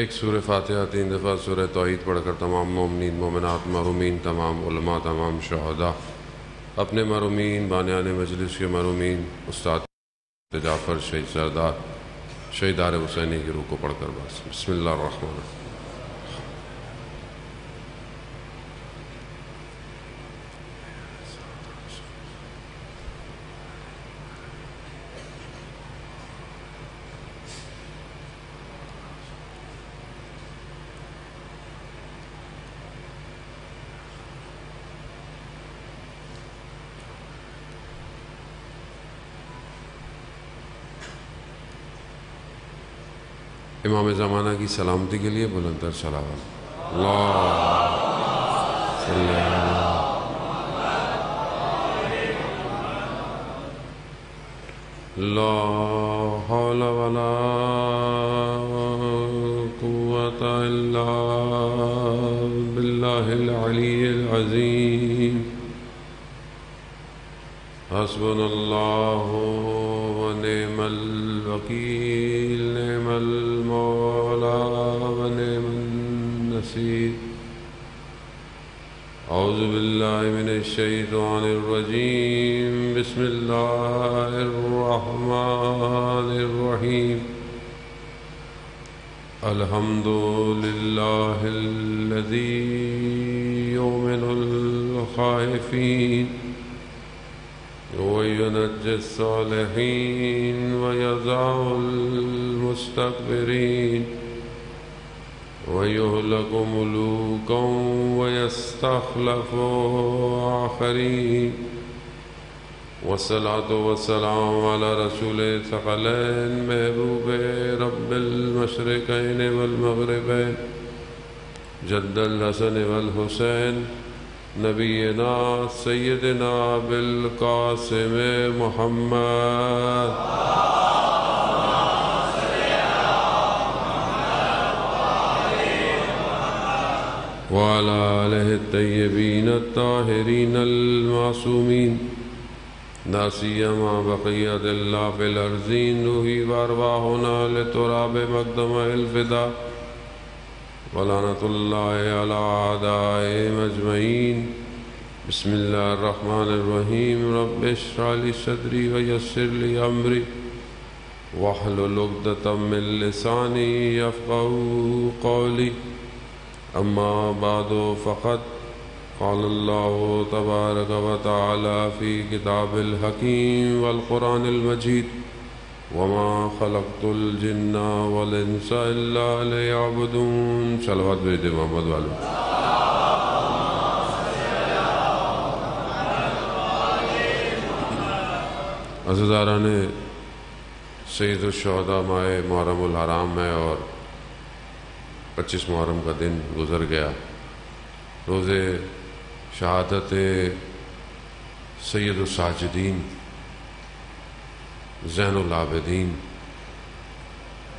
ایک سورہ فاتحہ 3 دفعہ سورہ توحید پڑھ کر تمام مومنین مومنات محرومین تمام علماء تمام شہداء اپنے محرومین بانیان مجلس کے محرومین استاد جعفر شہید سردار شہیدار حسینی کی روح کو پڑھ کر بس بسم اللہ الرحمن الرحیم. امام زمانہ کی سلامتی کے لیے بلند تر صلوات. اللہ صلی لا حول ولا قوة الا باللہ العلی العظیم. حسبنا اللہ ونعم الوکیل نعم المولا ونعم النصیر. اعوذ باللہ من الشیطان الرجیم بسم اللہ الرحمن الرحیم. الحمد للہ الذی یؤمن الخائفین وينجي الصالحين ويضع المستكبرين ويهلك ملوكا ويستخلف آخرين. والصلاة والسلام على رسول الثقلين محبوب رب المشرقين والمغربين جد الحسن والحسين نبینا سیدنا بالقاسم محمد وعلى آلہ الطیبین الطاہرین المعصومین لا سیما بقیت اللہ فی الارضین روحی وارواحنا لتراب مقدمہ الفدا ولعنت اللہ علی اعدائهم اجمعین. بسم اللہ الرحمن الرحیم. رب اشرح لی صدری ویسر لی امری واحلل عقدۃ من لسانی یفقهوا قولی. اما بعد فقد قال اللہ تبارک وتعالی فی کتاب الحکیم والقرآن المجید وما خلقت الجن والانس الا ليعبدون. صلوات بھیج محمد والو. عزیزاران سید الشہداء ماہ محرم الحرام میں اور 25 محرم کا دن گزر گیا. روز شہادت سید الساجدین زین العابدین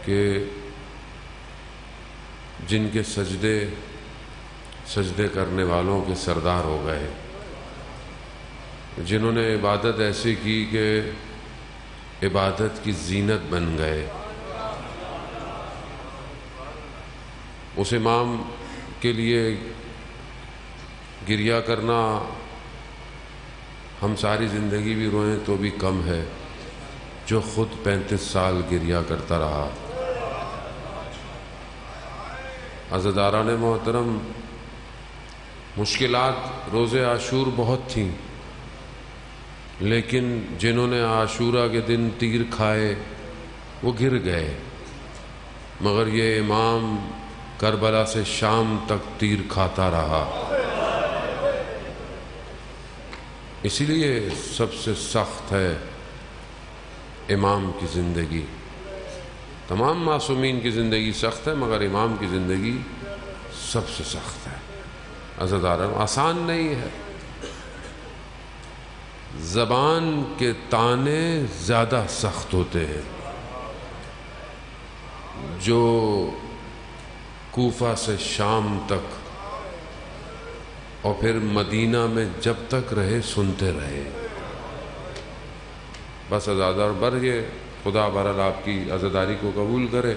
کہ جن کے سجدے کرنے والوں کے سردار ہو گئے، جنہوں نے عبادت ایسی کی کہ عبادت کی زینت بن گئے. اس امام کے لیے گریہ کرنا ہم ساری زندگی بھی روئیں تو بھی کم ہے جو خود 35 سال گریہ کرتا رہا. عزیزاران محترم، مشکلات روز عاشور بہت تھیں، لیکن جنہوں نے عاشورہ کے دن تیر کھائے وہ گر گئے، مگر یہ امام کربلا سے شام تک تیر کھاتا رہا. اسی لیے سب سے سخت ہے امام کی زندگی. تمام معصومین کی زندگی سخت ہے مگر امام کی زندگی سب سے سخت ہے. عزیزاران، آسان نہیں ہے. زبان کے تانے زیادہ سخت ہوتے ہیں. جو کوفہ سے شام تک اور پھر مدینہ میں جب تک رہے سنتے رہے. بس عزادار بر یہ خدا بہرحال آپ کی عزاداری کو قبول کرے.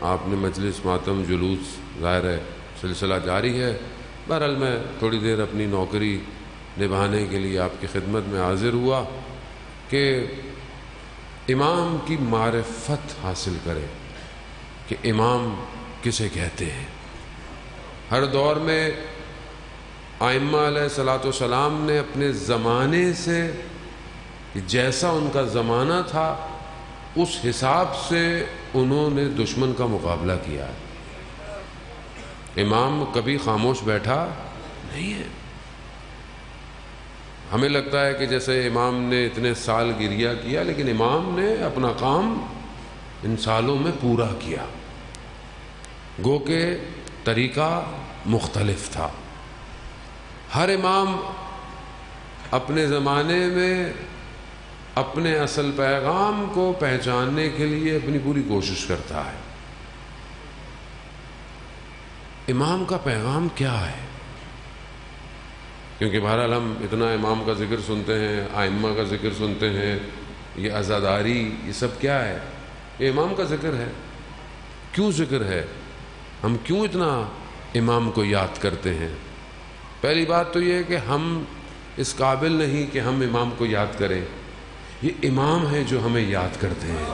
آپ نے مجلس ماتم جلوس ظاہر ہے سلسلہ جاری ہے، بہرحال میں تھوڑی دیر اپنی نوکری نبھانے کے لیے آپ کی خدمت میں حاضر ہوا کہ امام کی معرفت حاصل کرے کہ امام کسے کہتے ہیں۔ ہر دور میں ائمہ علیہ الصلوۃ والسلام نے اپنے زمانے سے جیسا ان کا زمانہ تھا اس حساب سے انہوں نے دشمن کا مقابلہ کیا ہے۔ امام کبھی خاموش بیٹھا نہیں ہے۔ ہمیں لگتا ہے کہ جیسے امام نے اتنے سال گریہ کیا، لیکن امام نے اپنا کام ان سالوں میں پورا کیا، گو کہ طریقہ مختلف تھا۔ ہر امام اپنے زمانے میں اپنے اصل پیغام کو پہچاننے کے لیے اپنی پوری کوشش کرتا ہے۔ امام کا پیغام کیا ہے؟ کیونکہ بہرحال ہم اتنا امام کا ذکر سنتے ہیں، ائمہ کا ذکر سنتے ہیں، یہ عزاداری، یہ سب کیا ہے؟ یہ امام کا ذکر ہے۔ کیوں ذکر ہے؟ ہم کیوں اتنا امام کو یاد کرتے ہیں؟ پہلی بات تو یہ ہے کہ ہم اس قابل نہیں کہ ہم امام کو یاد کریں، یہ امام ہے جو ہمیں یاد کرتے ہیں۔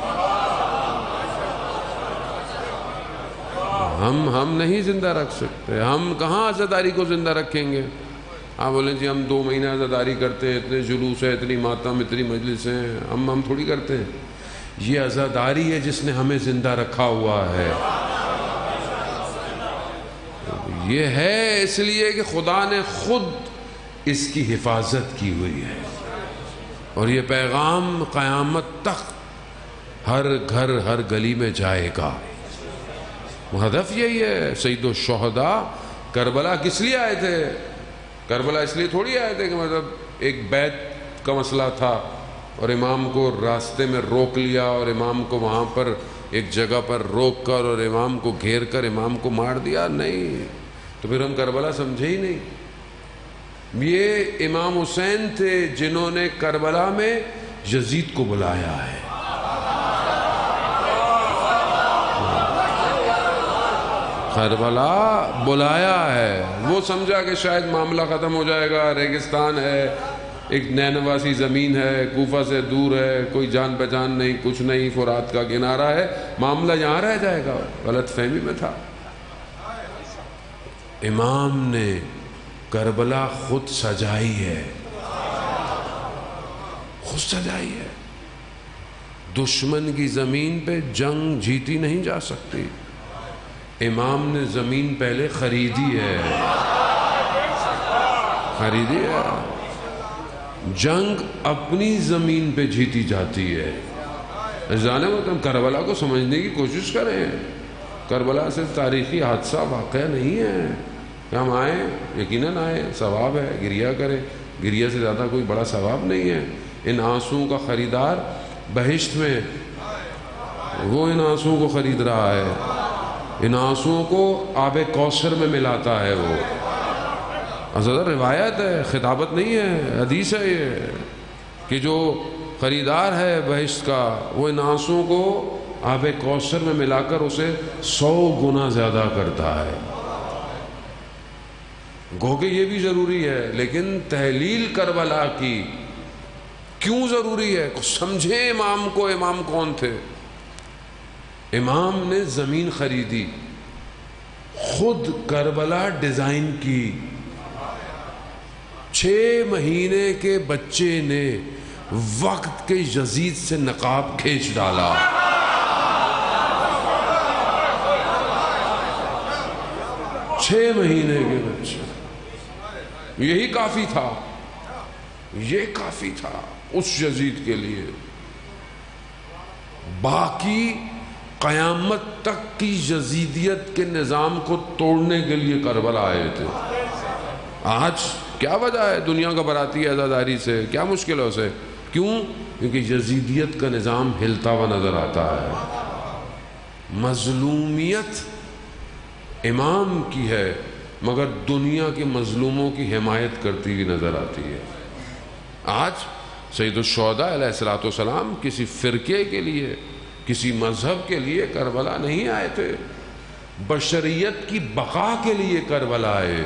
ہم نہیں زندہ رکھ سکتے، ہم کہاں عزاداری کو زندہ رکھیں گے؟ آپ بولیں جی ہم 2 مہینہ عزاداری کرتے ہیں، اتنے جلوس ہے، اتنی ماتم، اتنی مجلس ہیں، ہم تھوڑی کرتے ہیں۔ یہ عزاداری ہے جس نے ہمیں زندہ رکھا ہوا ہے۔ یہ ہے اس لیے کہ خدا نے خود اس کی حفاظت کی ہوئی ہے، اور یہ پیغام قیامت تک ہر گھر ہر گلی میں جائے گا۔ ہدف یہی ہے۔ سید الشہداء کربلا کس لیے آئے تھے؟ کربلا اس لیے تھوڑی آئے تھے کہ مطلب ایک بیت کا مسئلہ تھا اور امام کو راستے میں روک لیا اور امام کو وہاں پر ایک جگہ پر روک کر اور امام کو گھیر کر امام کو مار دیا؟ نہیں، تو پھر ہم کربلا سمجھے ہی نہیں۔ یہ امام حسین تھے جنہوں نے کربلا میں یزید کو بلایا ہے۔ کربلا بلایا ہے، وہ سمجھا کہ شاید معاملہ ختم ہو جائے گا، ریگستان ہے، ایک نینواسی زمین ہے، کوفہ سے دور ہے، کوئی جان پہچان نہیں، کچھ نہیں، فرات کا کنارہ ہے، معاملہ یہاں رہ جائے گا۔ غلط فہمی میں تھا۔ امام نے کربلا خود سجائی ہے، خود سجائی ہے۔ دشمن کی زمین پہ جنگ جیتی نہیں جا سکتی، امام نے زمین پہلے خریدی ہے، خریدی ہے۔ جنگ اپنی زمین پہ جیتی جاتی ہے۔ جانے ہم کربلا کو سمجھنے کی کوشش کریں۔ کربلا صرف تاریخی حادثہ واقعہ نہیں ہے کہ ہم آئیں، یقیناً آئیں، ثواب ہے، گریہ کریں، گریہ سے زیادہ کوئی بڑا ثواب نہیں ہے۔ ان آنسوؤں کا خریدار بہشت میں، وہ ان آنسوؤں کو خرید رہا ہے، ان آنسوؤں کو آب کوثر میں ملاتا ہے وہ۔ حضرت روایت ہے، خطابت نہیں ہے، حدیث ہے یہ، کہ جو خریدار ہے بہشت کا وہ ان آنسوؤں کو آب کوثر میں ملا کر اسے 100 گنا زیادہ کرتا ہے۔ گو کہ یہ بھی ضروری ہے، لیکن تحلیل کربلا کی کیوں ضروری ہے؟ سمجھیں امام کو، امام کون تھے۔ امام نے زمین خریدی، خود کربلا ڈیزائن کی، 6 مہینے کے بچے نے وقت کے یزید سے نقاب کھینچ ڈالا۔ 6 مہینے کے بچے، یہی کافی تھا، یہ کافی تھا اس یزید کے لیے۔ باقی قیامت تک کی یزیدیت کے نظام کو توڑنے کے لیے کربلا آئے تھے۔ آج کیا وجہ ہے دنیا کا براتی عزاداری سے؟ کیا مشکل ہے اسے؟ کیوں؟ کیونکہ یزیدیت کا نظام ہلتا ہوا نظر آتا ہے۔ مظلومیت امام کی ہے مگر دنیا کے مظلوموں کی حمایت کرتی ہوئی نظر آتی ہے۔ آج سید الشہداء علیہ الصلوۃ والسلام کسی فرقے کے لیے کسی مذہب کے لیے کربلا نہیں آئے تھے، بشریت کی بقا کے لیے کربلا آئے۔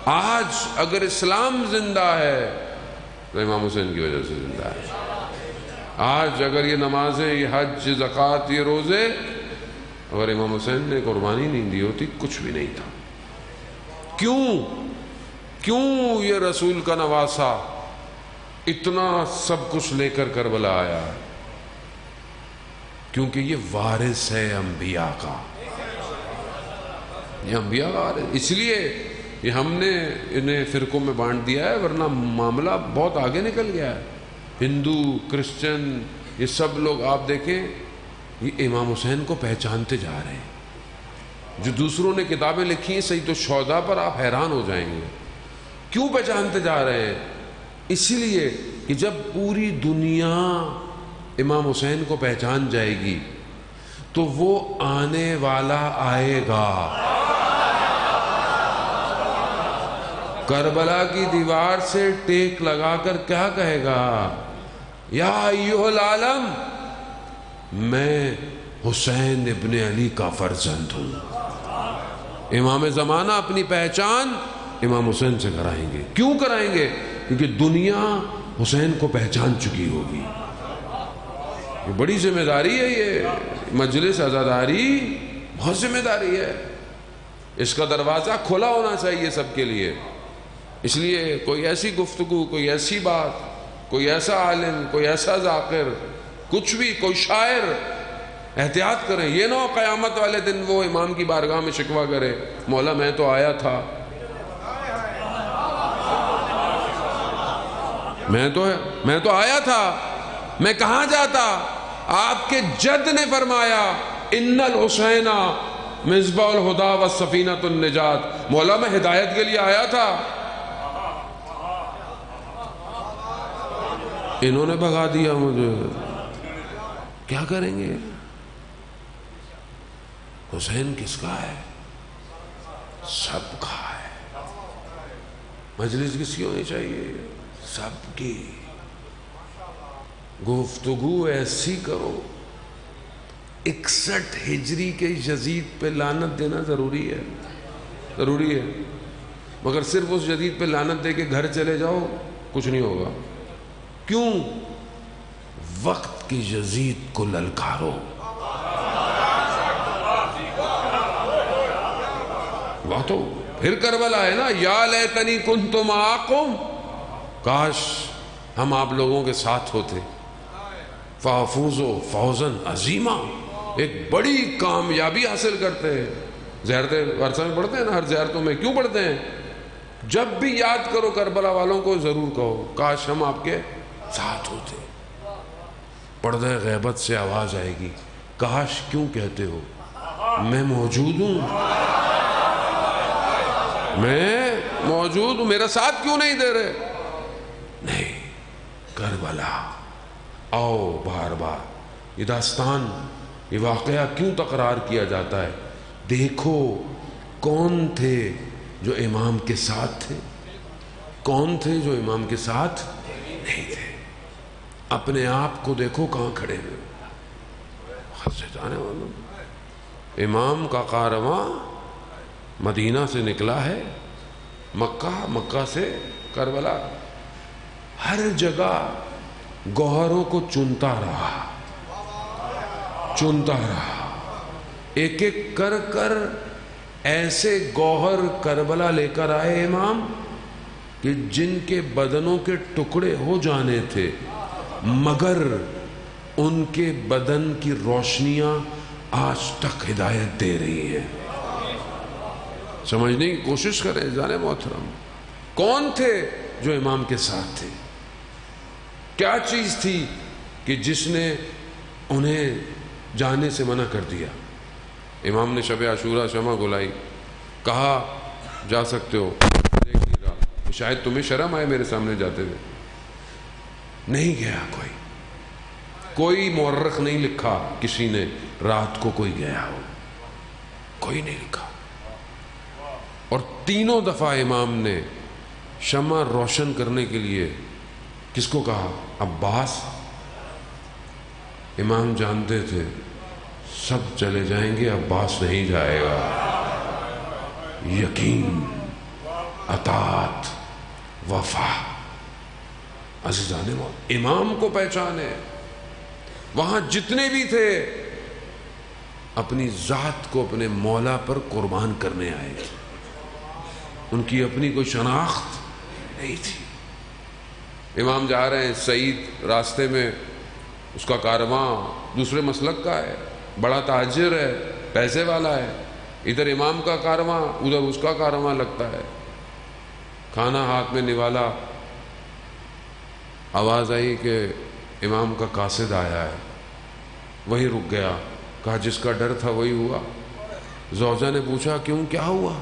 آج اگر اسلام زندہ ہے تو امام حسین کی وجہ سے زندہ ہے۔ آج اگر یہ نمازیں، یہ حج، زکوٰۃ، یہ روزے، اگر امام حسین نے قربانی نہیں دی ہوتی کچھ بھی نہیں تھا۔ کیوں یہ رسول کا نواسا اتنا سب کچھ لے کر کربلا آیا؟ کیونکہ یہ وارث ہے انبیاء کا، یہ انبیاء کا وارث۔ اس لیے یہ ہم نے انہیں فرقوں میں بانٹ دیا ہے، ورنہ معاملہ بہت آگے نکل گیا ہے۔ ہندو، کرسچن، یہ سب لوگ آپ دیکھیں یہ امام حسین کو پہچانتے جا رہے ہیں۔ جو دوسروں نے کتابیں لکھی ہیں سید الشہداء پر، آپ حیران ہو جائیں گے کیوں پہچانتے جا رہے ہیں۔ اسی لیے کہ جب پوری دنیا امام حسین کو پہچان جائے گی تو وہ آنے والا آئے گا، کربلا کی دیوار سے ٹیک لگا کر کیا کہے گا؟ یا ایھا العالم، میں حسین ابن علی کا فرزند ہوں۔ امام زمانہ اپنی پہچان امام حسین سے کرائیں گے۔ کیوں کرائیں گے؟ کیونکہ دنیا حسین کو پہچان چکی ہوگی۔ یہ بڑی ذمہ داری ہے، یہ مجلس عزاداری بہت ذمہ داری ہے۔ اس کا دروازہ کھلا ہونا چاہیے سب کے لیے۔ اس لیے کوئی ایسی گفتگو، کوئی ایسی بات، کوئی ایسا عالم، کوئی ایسا ذاکر، کچھ بھی، کوئی شاعر، احتیاط کریں۔ یہ نہ ہو قیامت والے دن وہ امام کی بارگاہ میں شکوہ کرے، مولا میں تو آیا تھا، میں تو آیا تھا، میں کہاں جاتا؟ آپ کے جد نے فرمایا ان الحسین مصباح الہدی والسفینۃ النجات، مولا میں ہدایت کے لیے آیا تھا، انہوں نے بھگا دیا مجھے، کیا کریں گے؟ حسین کس کا ہے؟ سب کا ہے۔ مجلس کس کی ہونی چاہیے؟ سب کی۔ گفتگو ایسی کرو، 61 ہجری کے یزید پہ لعنت دینا ضروری ہے، مگر صرف اس یزید پہ لعنت دے کے گھر چلے جاؤ کچھ نہیں ہوگا۔ کیوں؟ وقت کی یزید کو للکارو۔ وہ تو پھر کربلا ہے نا، یا لیتنی کنت معکم، کاش ہم آپ لوگوں کے ساتھ ہوتے، فافوزوا فوزا عظیما، ایک بڑی کامیابی حاصل کرتے ہیں۔ زیارتیں ورثہ میں پڑھتے ہیں نا، ہر زیارتوں میں کیوں پڑھتے ہیں؟ جب بھی یاد کرو کربلا والوں کو ضرور کہو کاش ہم آپ کے ساتھ ہوتے۔ پردہ غیبت سے آواز آئے گی، کاش کیوں کہتے ہو؟ میں موجود ہوں، میں موجود ہوں، میرا ساتھ کیوں نہیں دے رہے؟ نہیں، کربلا آؤ بار بار، یہ داستان، یہ واقعہ کیوں تکرار کیا جاتا ہے؟ دیکھو کون تھے جو امام کے ساتھ تھے، کون تھے جو امام کے ساتھ نہیں تھے۔ اپنے آپ کو دیکھو کہاں کھڑے ہوئے، خط سے جانے والوں۔ امام کا کارواں مدینہ سے نکلا ہے، مکہ سے کربلا، ہر جگہ گوہروں کو چنتا رہا، ایک ایک کر ایسے گوہر کربلا لے کر آئے امام کہ جن کے بدنوں کے ٹکڑے ہو جانے تھے، مگر ان کے بدن کی روشنیاں آج تک ہدایت دے رہی ہیں۔ سمجھنے کی کوشش کریں جانے محترم، کون تھے جو امام کے ساتھ تھے؟ کیا چیز تھی کہ جس نے انہیں جانے سے منع کر دیا؟ امام نے شب عاشورہ شمع گلائی، کہا جا سکتے ہو، دیکھ نہیں رہا، شاید تمہیں شرم آئے میرے سامنے جاتے ہوئے۔ نہیں گیا کوئی مورخ نہیں لکھا کسی نے رات کو کوئی گیا ہو، کوئی نہیں لکھا۔ اور تینوں دفعہ امام نے شمع روشن کرنے کے لیے کس کو کہا؟ عباس، امام جانتے تھے سب چلے جائیں گے، عباس نہیں جائے گا۔ یقین، اطاعت، وفا۔ عزیزان امام کو پہچانے، وہاں جتنے بھی تھے اپنی ذات کو اپنے مولا پر قربان کرنے آئے تھے، ان کی اپنی کوئی شناخت نہیں تھی۔ امام جا رہے ہیں، سعید راستے میں اس کا کارواں دوسرے مسلک کا ہے، بڑا تاجر ہے، پیسے والا ہے، ادھر امام کا کارواں ادھر اس کا کارواں لگتا ہے۔ کھانا ہاتھ میں نوالا، آواز آئی کہ امام کا قاصد آیا ہے، وہی رک گیا، کہا جس کا ڈر تھا وہی ہوا۔ زوجہ نے پوچھا کیوں، کیا ہوا؟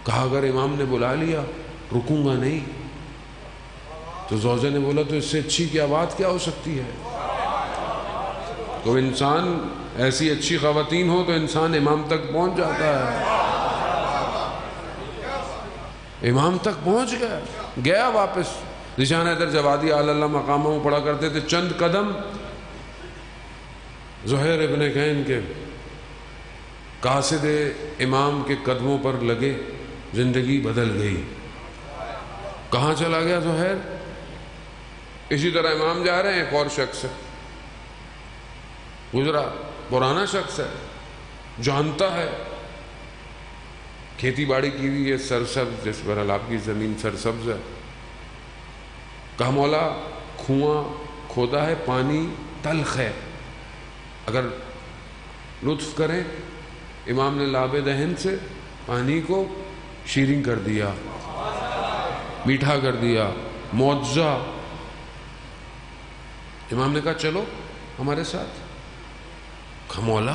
کہا اگر امام نے بلا لیا رکوں گا نہیں۔ تو زوجہ نے بولا تو اس سے اچھی کیا بات کیا ہو سکتی ہے؟ تو انسان ایسی اچھی خواتین ہو تو انسان امام تک پہنچ جاتا ہے۔ امام تک پہنچ گیا واپس۔ ذیشان حیدر جوادی آل اللہ مقامہ میں پڑھا کرتے تھے، چند قدم زہیر ابن کین کے قاصد امام کے قدموں پر لگے، زندگی بدل گئی۔ کہاں چلا گیا زہیر؟ اسی طرح امام جا رہے ہیں، ایک اور شخص ہے گزرا، پرانا شخص ہے، جانتا ہے، کھیتی باڑی کی ہوئی ہے، سرسبز، جس پر آپ کی زمین سرسبز ہے۔ کہا مولا کنواں کھودا ہے، پانی تلخ ہے، اگر لطف کریں۔ امام نے لاب دہن سے پانی کو شیریں کر دیا، میٹھا کر دیا، معجزہ۔ امام نے کہا چلو ہمارے ساتھ۔ کہا مولا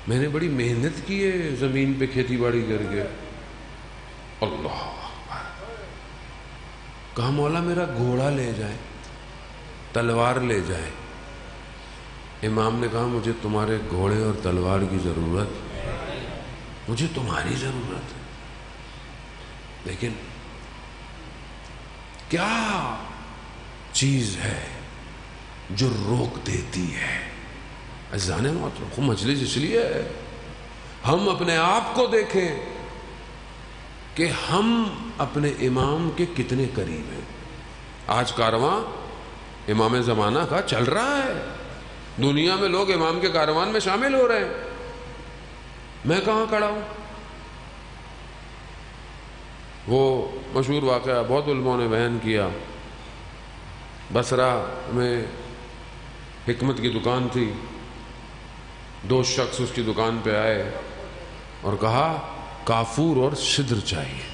میں نے بڑی محنت کی ہے زمین پہ کھیتی باڑی کر کے۔ اللہ اکبر۔ کہا مولا میرا گھوڑا لے جائیں، تلوار لے جائیں۔ امام نے کہا مجھے تمہارے گھوڑے اور تلوار کی ضرورت، مجھے تمہاری ضرورت ہے۔ لیکن کیا چیز ہے جو روک دیتی ہے؟ عزیزان محترم، مجلس اس لیے ہے ہم اپنے آپ کو دیکھیں کہ ہم اپنے امام کے کتنے قریب ہیں۔ آج کارواں امام زمانہ کا چل رہا ہے، دنیا میں لوگ امام کے کاروان میں شامل ہو رہے ہیں، میں کہاں کھڑا ہوں؟ وہ مشہور واقعہ بہت علماء نے بیان کیا، بصرہ میں حکمت کی دکان تھی، دو شخص اس کی دکان پہ آئے اور کہا کافور اور سدر چاہیے۔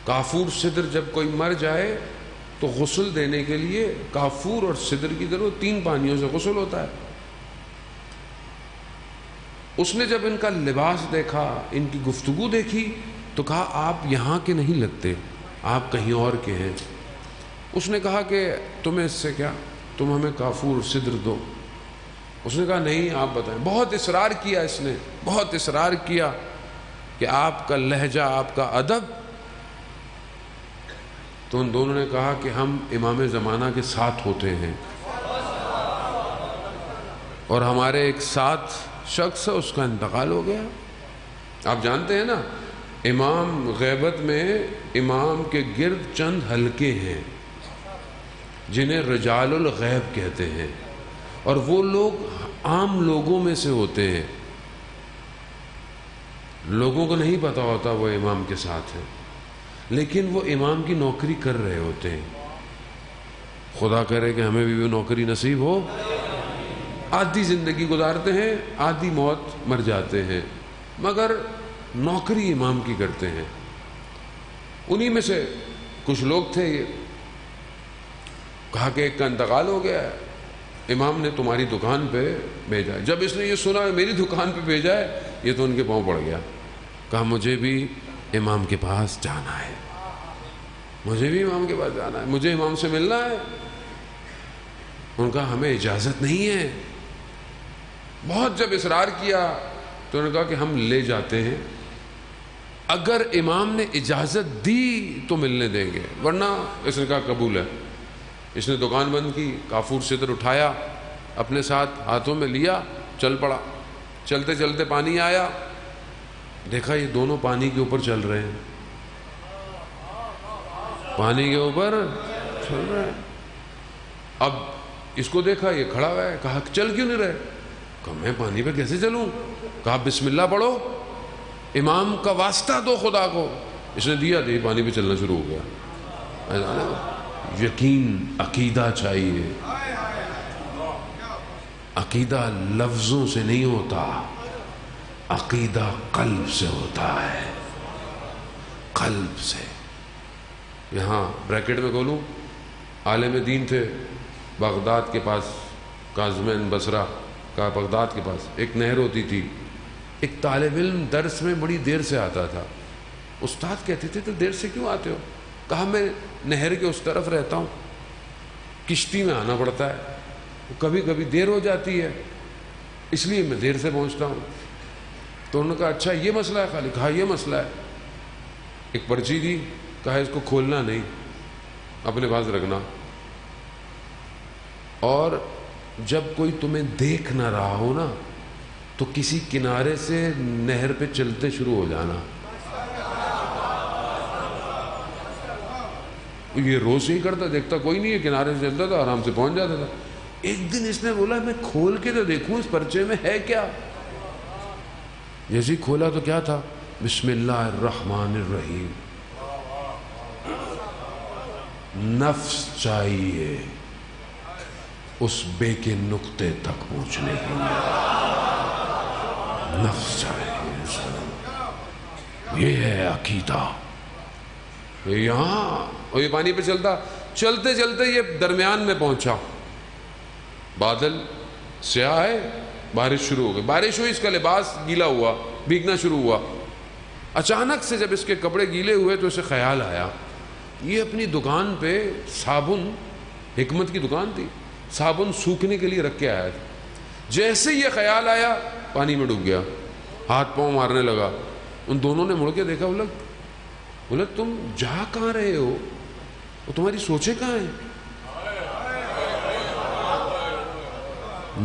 کافور سدر، جب کوئی مر جائے تو غسل دینے کے لیے کافور اور سدر کی ضرورت، 3 پانیوں سے غسل ہوتا ہے۔ اس نے جب ان کا لباس دیکھا، ان کی گفتگو دیکھی تو کہا آپ یہاں کے نہیں لگتے، آپ کہیں اور کے ہیں۔ اس نے کہا کہ تمہیں اس سے کیا، تم ہمیں کافور اور سدر دو۔ اس نے کہا نہیں آپ بتائیں۔ بہت اصرار کیا، اس نے بہت اصرار کیا کہ آپ کا لہجہ، آپ کا ادب۔ تو ان دونوں نے کہا کہ ہم امام زمانہ کے ساتھ ہوتے ہیں، اور ہمارے ایک ساتھ شخص ہے، اس کا انتقال ہو گیا۔ آپ جانتے ہیں نا، امام غیبت میں امام کے گرد چند حلقے ہیں جنہیں رجال الغیب کہتے ہیں، اور وہ لوگ عام لوگوں میں سے ہوتے ہیں، لوگوں کو نہیں پتا ہوتا وہ امام کے ساتھ ہے، لیکن وہ امام کی نوکری کر رہے ہوتے ہیں۔ خدا کرے کہ ہمیں بھی وہ نوکری نصیب ہو۔ آدھی زندگی گزارتے ہیں، آدھی موت مر جاتے ہیں، مگر نوکری امام کی کرتے ہیں۔ انہی میں سے کچھ لوگ تھے، کہا کہ ایک کا انتقال ہو گیا ہے، امام نے تمہاری دکان پہ بھیجا ہے۔ جب اس نے یہ سنا میری دکان پہ بھیجا ہے، یہ تو ان کے پاؤں پڑ گیا۔ کہا مجھے بھی امام کے پاس جانا ہے، مجھے بھی امام کے پاس جانا ہے، مجھے امام سے ملنا ہے۔ ان کا ہمیں اجازت نہیں ہے۔ بہت جب اصرار کیا تو انہوں نے کہا کہ ہم لے جاتے ہیں، اگر امام نے اجازت دی تو ملنے دیں گے، ورنہ اس نے کہا قبول ہے۔ اس نے دکان بند کی، کافور سدر اٹھایا، اپنے ساتھ ہاتھوں میں لیا، چل پڑا۔ چلتے چلتے پانی آیا، دیکھا یہ دونوں پانی کے اوپر چل رہے ہیں، پانی کے اوپر چل رہے ہیں۔ اب اس کو دیکھا یہ کھڑا ہوا ہے، کہا چل کیوں نہیں رہے؟ کہا میں پانی پہ کیسے چلوں؟ کہا بسم اللہ پڑھو، امام کا واسطہ دو خدا کو۔ اس نے دیا تو یہ پانی پہ چلنا شروع ہو گیا۔ یقین، عقیدہ چاہیے۔ عقیدہ لفظوں سے نہیں ہوتا، عقیدہ قلب سے ہوتا ہے، قلب سے۔ یہاں بریکٹ میں کھولوں، عالم دین تھے بغداد کے پاس، کاظمین بصرہ کا بغداد کے پاس ایک نہر ہوتی تھی۔ ایک طالب علم درس میں بڑی دیر سے آتا تھا۔ استاد کہتے تھے تو دیر سے کیوں آتے ہو؟ کہا میں نہر کے اس طرف رہتا ہوں، کشتی میں آنا پڑتا ہے، کبھی کبھی دیر ہو جاتی ہے، اس لیے میں دیر سے پہنچتا ہوں۔ تو انہوں نے کہا اچھا یہ مسئلہ ہے خالی؟ کہا یہ مسئلہ ہے۔ ایک پرچی دی، کہا اس کو کھولنا نہیں، اپنے پاس رکھنا، اور جب کوئی تمہیں دیکھ نہ رہا ہو نا تو کسی کنارے سے نہر پہ چلتے شروع ہو جانا۔ یہ روز ہی کرتا، دیکھتا کوئی نہیں ہے، کنارے سے چلتا تھا، آرام سے پہنچ جاتا تھا۔ ایک دن اس نے بولا میں کھول کے تو دیکھوں اس پرچے میں ہے کیا۔ جیسے ہی کھولا تو کیا تھا؟ بسم اللہ الرحمن الرحیم۔ نفس چاہیے اس بے کے نقطے تک پہنچنے کے لیے، نفس چاہیے، یہ ہے عقیدہ۔ یہاں اور یہ پانی پہ چلتا، چلتے چلتے یہ درمیان میں پہنچا، بادل سیاہ ہے، بارش شروع ہو گئی۔ بارش ہوئی، اس کا لباس گیلا ہوا، بھیگنا شروع ہوا۔ اچانک سے جب اس کے کپڑے گیلے ہوئے تو اسے خیال آیا، یہ اپنی دکان پہ صابن، حکمت کی دکان تھی، صابن سوکھنے کے لیے رکھ کے آیا تھا۔ جیسے یہ خیال آیا پانی میں ڈوب گیا، ہاتھ پاؤں مارنے لگا۔ ان دونوں نے مڑ کے دیکھا، بولا تم جا کہاں رہے ہو؟ وہ تمہاری سوچیں کہاں ہیں؟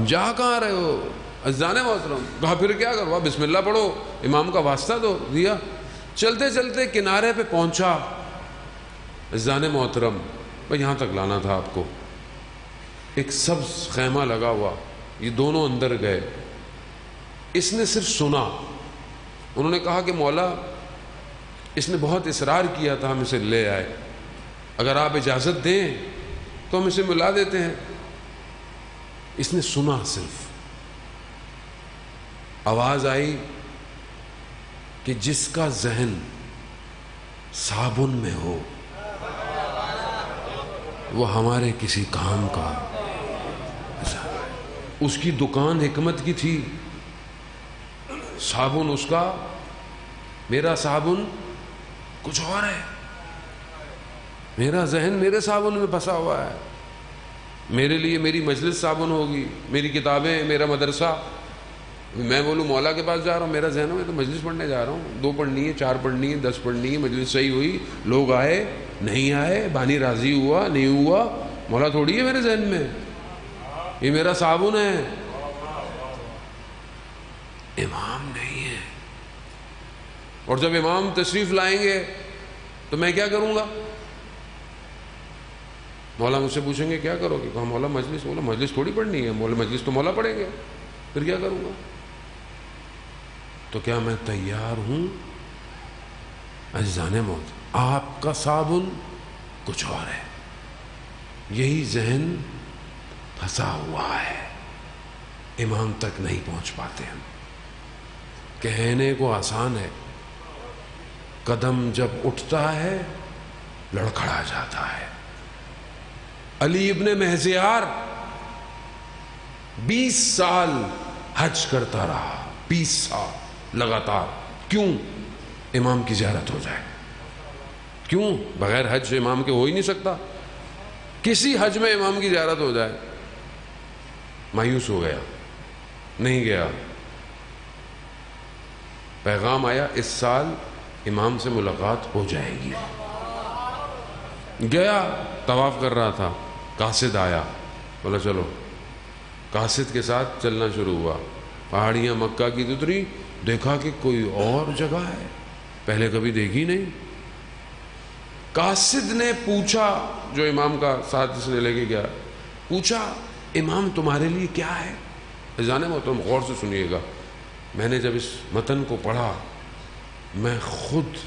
جا کہاں رہے ہو؟ عزیزان محترم، کہا پھر کیا کروا؟ بسم اللہ پڑھو، امام کا واسطہ دو، دیا۔ چلتے چلتے کنارے پہ پہنچا۔ عزیزان محترم، بھائی یہاں تک لانا تھا آپ کو۔ ایک سبز خیمہ لگا ہوا، یہ دونوں اندر گئے۔ اس نے صرف سنا۔ انہوں نے کہا کہ مولا اس نے بہت اصرار کیا تھا ہم اسے لے آئے، اگر آپ اجازت دیں تو ہم اسے ملا دیتے ہیں۔ اس نے سنا، صرف آواز آئی کہ جس کا ذہن صابن میں ہو وہ ہمارے کسی کام کا۔ اس کی دکان حکمت کی تھی، صابن اس کا، میرا صابن کچھ اور ہے۔ میرا ذہن میرے صابن میں پھنسا ہوا ہے۔ میرے لیے میری مجلس صابن ہوگی، میری کتابیں، میرا مدرسہ۔ میں بولوں مولا کے پاس جا رہا ہوں، میرا ذہن ہو میں تو مجلس پڑھنے جا رہا ہوں، 2 پڑھنی ہے، 4 پڑھنی ہے، 10 پڑھنی ہے، مجلس صحیح ہوئی، لوگ آئے نہیں آئے، بانی راضی ہوا نہیں ہوا، مولا تھوڑی ہے میرے ذہن میں، یہ میرا صابن ہے، امام نہیں ہے۔ اور جب امام تشریف لائیں گے تو میں کیا کروں گا؟ مولا مجھ سے پوچھیں گے کیا کرو گے؟ کہا مولا مجلس۔ مولا مجلس تھوڑی پڑھنی ہے، مولا مجلس تو مولا پڑھیں گے، پھر کیا کروں گا؟ تو کیا میں تیار ہوں؟ عزیزان موت، آپ کا صابن کچھ اور ہے، یہی ذہن پھنسا ہوا ہے، امام تک نہیں پہنچ پاتے ہم۔ کہنے کو آسان ہے، قدم جب اٹھتا ہے لڑکھڑا جاتا ہے۔ علی ابن مہزیار 20 سال حج کرتا رہا، 20 سال لگاتار۔ کیوں؟ امام کی زیارت ہو جائے۔ کیوں؟ بغیر حج امام کے ہو ہی نہیں سکتا، کسی حج میں امام کی زیارت ہو جائے۔ مایوس ہو گیا، نہیں گیا۔ پیغام آیا اس سال امام سے ملاقات ہو جائے گی۔ گیا، طواف کر رہا تھا، قاصد آیا، بولا چلو قاصد کے ساتھ چلنا شروع ہوا، پہاڑیاں مکہ کی اتری، دیکھا کہ کوئی اور جگہ ہے، پہلے کبھی دیکھی نہیں۔ قاصد نے پوچھا، جو امام کا ساتھ اس نے لے کے گیا، پوچھا امام تمہارے لیے کیا ہے؟ عزیزان محترم غور سے سنیے گا، میں نے جب اس متن کو پڑھا میں خود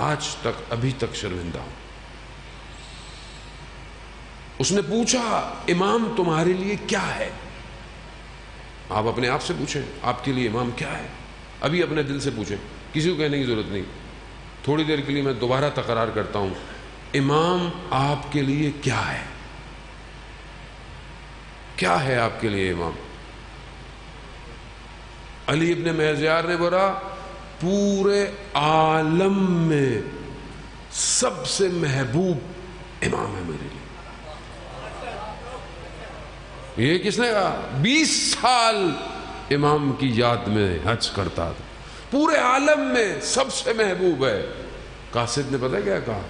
آج تک ابھی تک شرمندہ ہوں۔ اس نے پوچھا امام تمہارے لیے کیا ہے؟ آپ اپنے آپ سے پوچھیں آپ کے لیے امام کیا ہے، ابھی اپنے دل سے پوچھیں، کسی کو کہنے کی ضرورت نہیں۔ تھوڑی دیر کے لیے میں دوبارہ تکرار کرتا ہوں، امام آپ کے لیے کیا ہے؟ کیا ہے آپ کے لیے امام؟ علی ابن مہزیار نے بولا پورے عالم میں سب سے محبوب امام ہے میرے لیے۔ یہ کس نے کہا؟ 20 سال امام کی یاد میں حج کرتا تھا، پورے عالم میں سب سے محبوب ہے۔ قاصد نے پتہ کیا کہا؟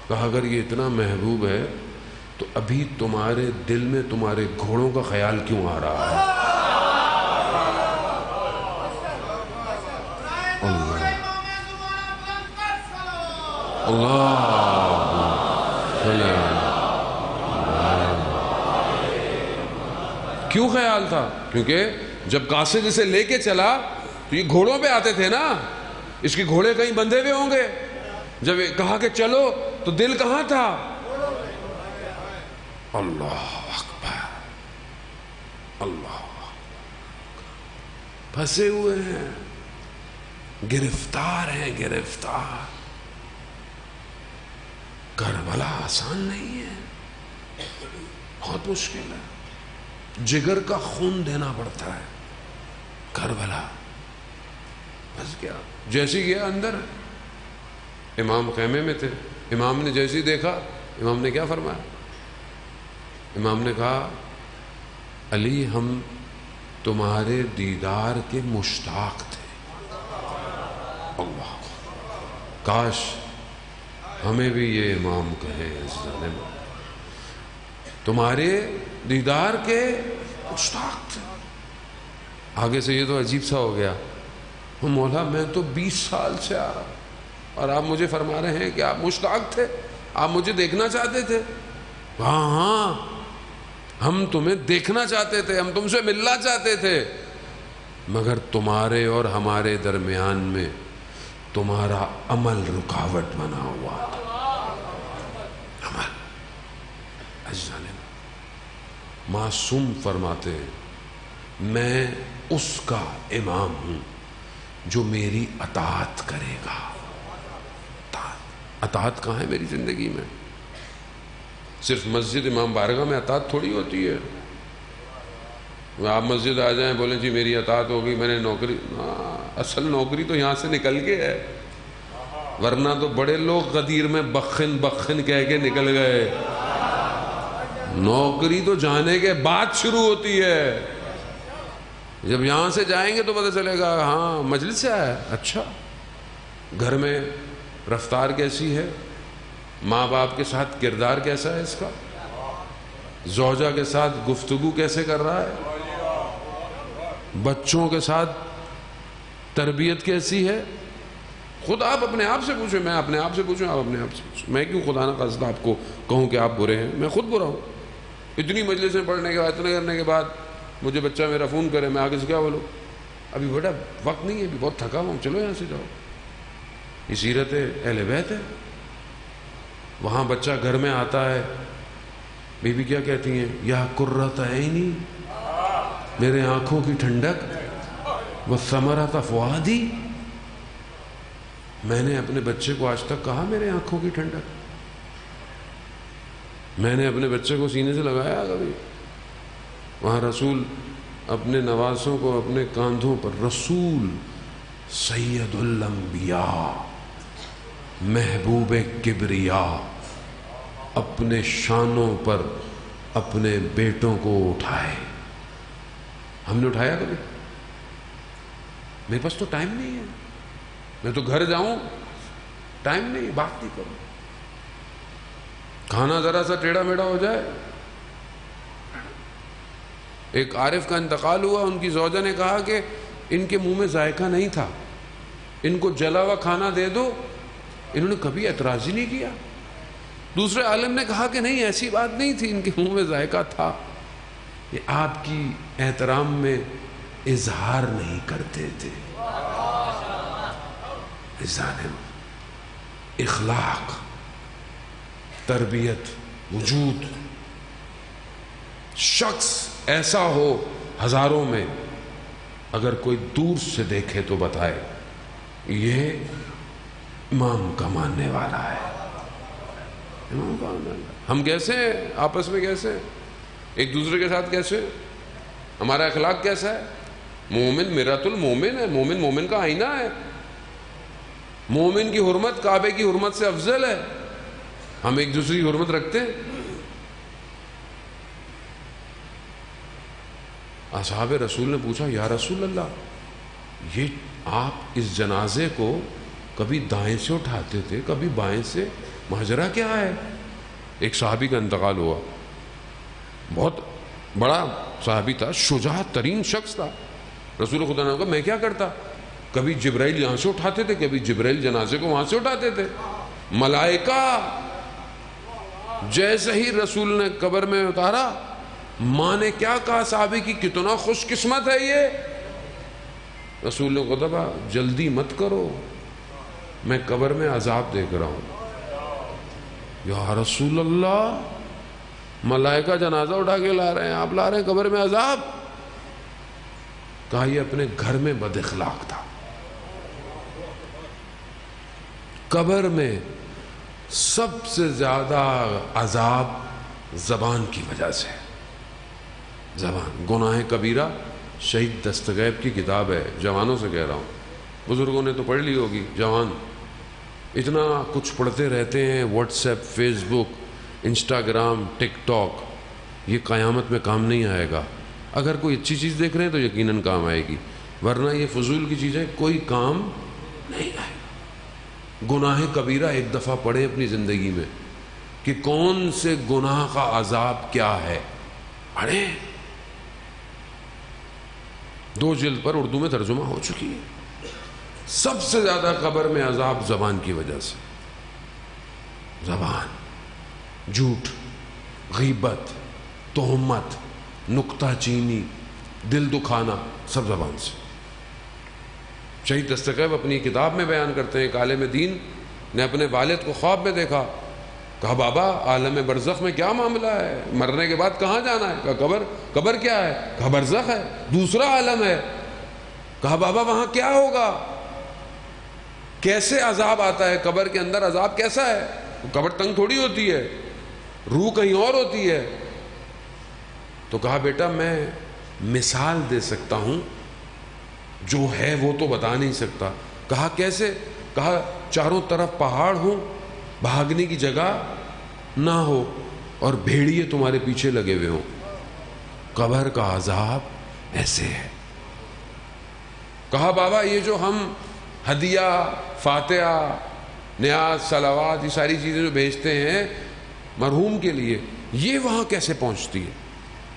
کہا اگر یہ اتنا محبوب ہے تو ابھی تمہارے دل میں تمہارے گھوڑوں کا خیال کیوں آ رہا ہے؟ اللہ کیوں خیال تھا؟ کیونکہ جب قاصد اسے لے کے چلا تو یہ گھوڑوں پہ آتے تھے نا، اس کے گھوڑے کہیں بندھے ہوئے ہوں گے، جب کہا کہ چلو تو دل کہاں تھا؟ اللہ اکبر، اللہ پھنسے ہوئے ہیں، گرفتار ہیں، گرفتار۔ کربلا آسان نہیں ہے، بہت مشکل ہے، جگر کا خون دینا پڑتا ہے۔ کربلا بس کیا، جیسے گیا اندر، امام خیمے میں تھے، امام نے جیسے دیکھا، امام نے کیا فرمایا؟ امام نے کہا علی ہم تمہارے دیدار کے مشتاق تھے۔ اللہ، کاش ہمیں بھی یہ امام کہے، تمہارے دیدار کے مشتاق تھے۔ آگے سے یہ تو عجیب سا ہو گیا، مولا میں تو 20 سال سے آ رہا ہوں اور آپ مجھے فرما رہے ہیں کہ آپ مشتاق تھے، آپ مجھے دیکھنا چاہتے تھے۔ ہاں ہاں ہم تمہیں دیکھنا چاہتے تھے، ہم تم سے ملنا چاہتے تھے، مگر تمہارے اور ہمارے درمیان میں تمہارا عمل رکاوٹ بنا ہوا تھا۔ عمل، عزیزان معصوم فرماتے ہیں میں اس کا امام ہوں جو میری اطاعت کرے گا۔ اطاعت کہاں ہے میری زندگی میں؟ صرف مسجد امام بارگاہ میں اطاعت تھوڑی ہوتی ہے۔ آپ مسجد آ جائیں بولیں جی میری اطاعت ہو گئی، میں نے نوکری، اصل نوکری تو یہاں سے نکل کے ہے، ورنہ تو بڑے لوگ غدیر میں بخن بخن کہہ کے نکل گئے۔ نوکری تو جانے کے بعد شروع ہوتی ہے، جب یہاں سے جائیں گے تو پتہ چلے گا ہاں مجلس سے آیا ہے، اچھا گھر میں رفتار کیسی ہے، ماں باپ کے ساتھ کردار کیسا ہے اس کا، زوجہ کے ساتھ گفتگو کیسے کر رہا ہے، بچوں کے ساتھ تربیت کیسی ہے۔ خود آپ اپنے آپ سے پوچھیں، میں اپنے آپ سے پوچھوں، آپ اپنے آپ سے پوچھیں۔ میں کیوں خدا نہ خواستہ آپ کو کہوں کہ آپ برے ہیں، میں خود برا ہوں۔ اتنی مجلسیں پڑھنے کے بعد، اتنے کرنے کے بعد مجھے بچہ میرا فون کرے، میں آگے سے کیا بولوں؟ ابھی بیٹا وقت نہیں ہے، ابھی بہت تھکا ہوں، چلو یہاں سے جاؤ۔ یہ سیرت اہل بیت ہے۔ وہاں بچہ گھر میں آتا ہے، بی بی کیا کہتی ہیں؟ یا قرۃ عینی، میرے آنکھوں کی ٹھنڈک، وثمرۃ فؤادی، میں نے اپنے بچے کو آج تک کہا میرے آنکھوں کی ٹھنڈک؟ میں نے اپنے بچے کو سینے سے لگایا کبھی؟ وہاں رسول اپنے نواسوں کو اپنے کاندھوں پر، رسول سید الانبیاء محبوب کبریاء اپنے شانوں پر اپنے بیٹوں کو اٹھائے۔ ہم نے اٹھایا کبھی؟ میرے پاس تو ٹائم نہیں ہے، میں تو گھر جاؤں ٹائم نہیں، بات نہیں کروں، کھانا ذرا سا ٹیڑھا میڑھا ہو جائے ایک عارف کا انتقال ہوا، ان کی زوجہ نے کہا کہ ان کے منہ میں ذائقہ نہیں تھا، ان کو جلا ہوا کھانا دے دو، انہوں نے کبھی اعتراض ہی نہیں کیا۔ دوسرے عالم نے کہا کہ نہیں، ایسی بات نہیں تھی، ان کے منہ میں ذائقہ تھا، یہ آپ کی احترام میں اظہار نہیں کرتے تھے۔ اخلاق، تربیت، وجود، شخص ایسا ہو ہزاروں میں، اگر کوئی دور سے دیکھے تو بتائے یہ امام کا ماننے والا ہے، امام کا ماننے والا۔ ہم کیسے ہیں آپس میں، کیسے ہیں ایک دوسرے کے ساتھ، کیسے ہمارا اخلاق کیسا ہے؟ مومن مرۃ المومن ہے، مومن مومن کا آئینہ ہے، مومن کی حرمت کعبے کی حرمت سے افضل ہے۔ ہم ایک دوسرے کی حرمت رکھتے ہیں؟ اصحاب رسول نے پوچھا یا رسول اللہ، یہ آپ اس جنازے کو کبھی دائیں سے اٹھاتے تھے کبھی بائیں سے، ماجرا کیا ہے؟ ایک صحابی کا انتقال ہوا، بہت بڑا صحابی تھا، شجاع ترین شخص تھا۔ رسول خدا نے کہا میں کیا کرتا؟ کبھی جبرائیل یہاں سے اٹھاتے تھے، کبھی جبرائیل جنازے کو وہاں سے اٹھاتے تھے۔ ملائکہ جیسے ہی رسول نے قبر میں اتارا، ماں نے کیا کہا صحابی کی، کتنا خوش قسمت ہے یہ۔ رسول نے کہا جلدی مت کرو، میں قبر میں عذاب دیکھ رہا ہوں۔ یا رسول اللہ، ملائکہ جنازہ اٹھا کے لا رہے ہیں، آپ لا رہے ہیں قبر میں عذاب؟ کہا یہ اپنے گھر میں بد اخلاق تھا۔ قبر میں سب سے زیادہ عذاب زبان کی وجہ سے، زبان، گناہ کبیرہ۔ شہید دستگیب کی کتاب ہے، جوانوں سے کہہ رہا ہوں، بزرگوں نے تو پڑھ لی ہوگی، جوان اتنا کچھ پڑھتے رہتے ہیں، واٹس ایپ، فیس بک، انسٹاگرام، ٹک ٹاک، یہ قیامت میں کام نہیں آئے گا۔ اگر کوئی اچھی چیز دیکھ رہے ہیں تو یقیناً کام آئے گی، ورنہ یہ فضول کی چیزیں کوئی کام نہیں آئے گا۔ گناہ کبیرہ ایک دفعہ پڑھیں اپنی زندگی میں کہ کون سے گناہ کا عذاب کیا ہے، پڑھیں۔ 2 جلد پر اردو میں ترجمہ ہو چکی ہے۔ سب سے زیادہ قبر میں عذاب زبان کی وجہ سے، زبان، جھوٹ، غیبت، تہمت، نکتہ چینی، دل دکھانا، سب زبان سے۔ شہید دستگیب اپنی کتاب میں بیان کرتے ہیں، ایک عالم دین نے اپنے والد کو خواب میں دیکھا، کہا بابا عالم برزخ میں کیا معاملہ ہے، مرنے کے بعد کہاں جانا ہے؟ کہا قبر۔ قبر کیا ہے؟ کہا برزخ ہے، دوسرا عالم ہے۔ کہا بابا وہاں کیا ہوگا، کیسے عذاب آتا ہے قبر کے اندر، عذاب کیسا ہے؟ قبر تنگ تھوڑی ہوتی ہے، روح کہیں اور ہوتی ہے۔ تو کہا بیٹا میں مثال دے سکتا ہوں، جو ہے وہ تو بتا نہیں سکتا۔ کہا کیسے؟ کہا چاروں طرف پہاڑ ہوں، بھاگنے کی جگہ نہ ہو، اور بھیڑیے تمہارے پیچھے لگے ہوئے ہوں۔ قبر کا عذاب ایسے ہے۔ کہا بابا یہ جو ہم ہدیہ، فاتحہ، نیاز، صلوات، یہ ساری چیزیں جو بھیجتے ہیں مرحوم کے لیے، یہ وہاں کیسے پہنچتی ہے؟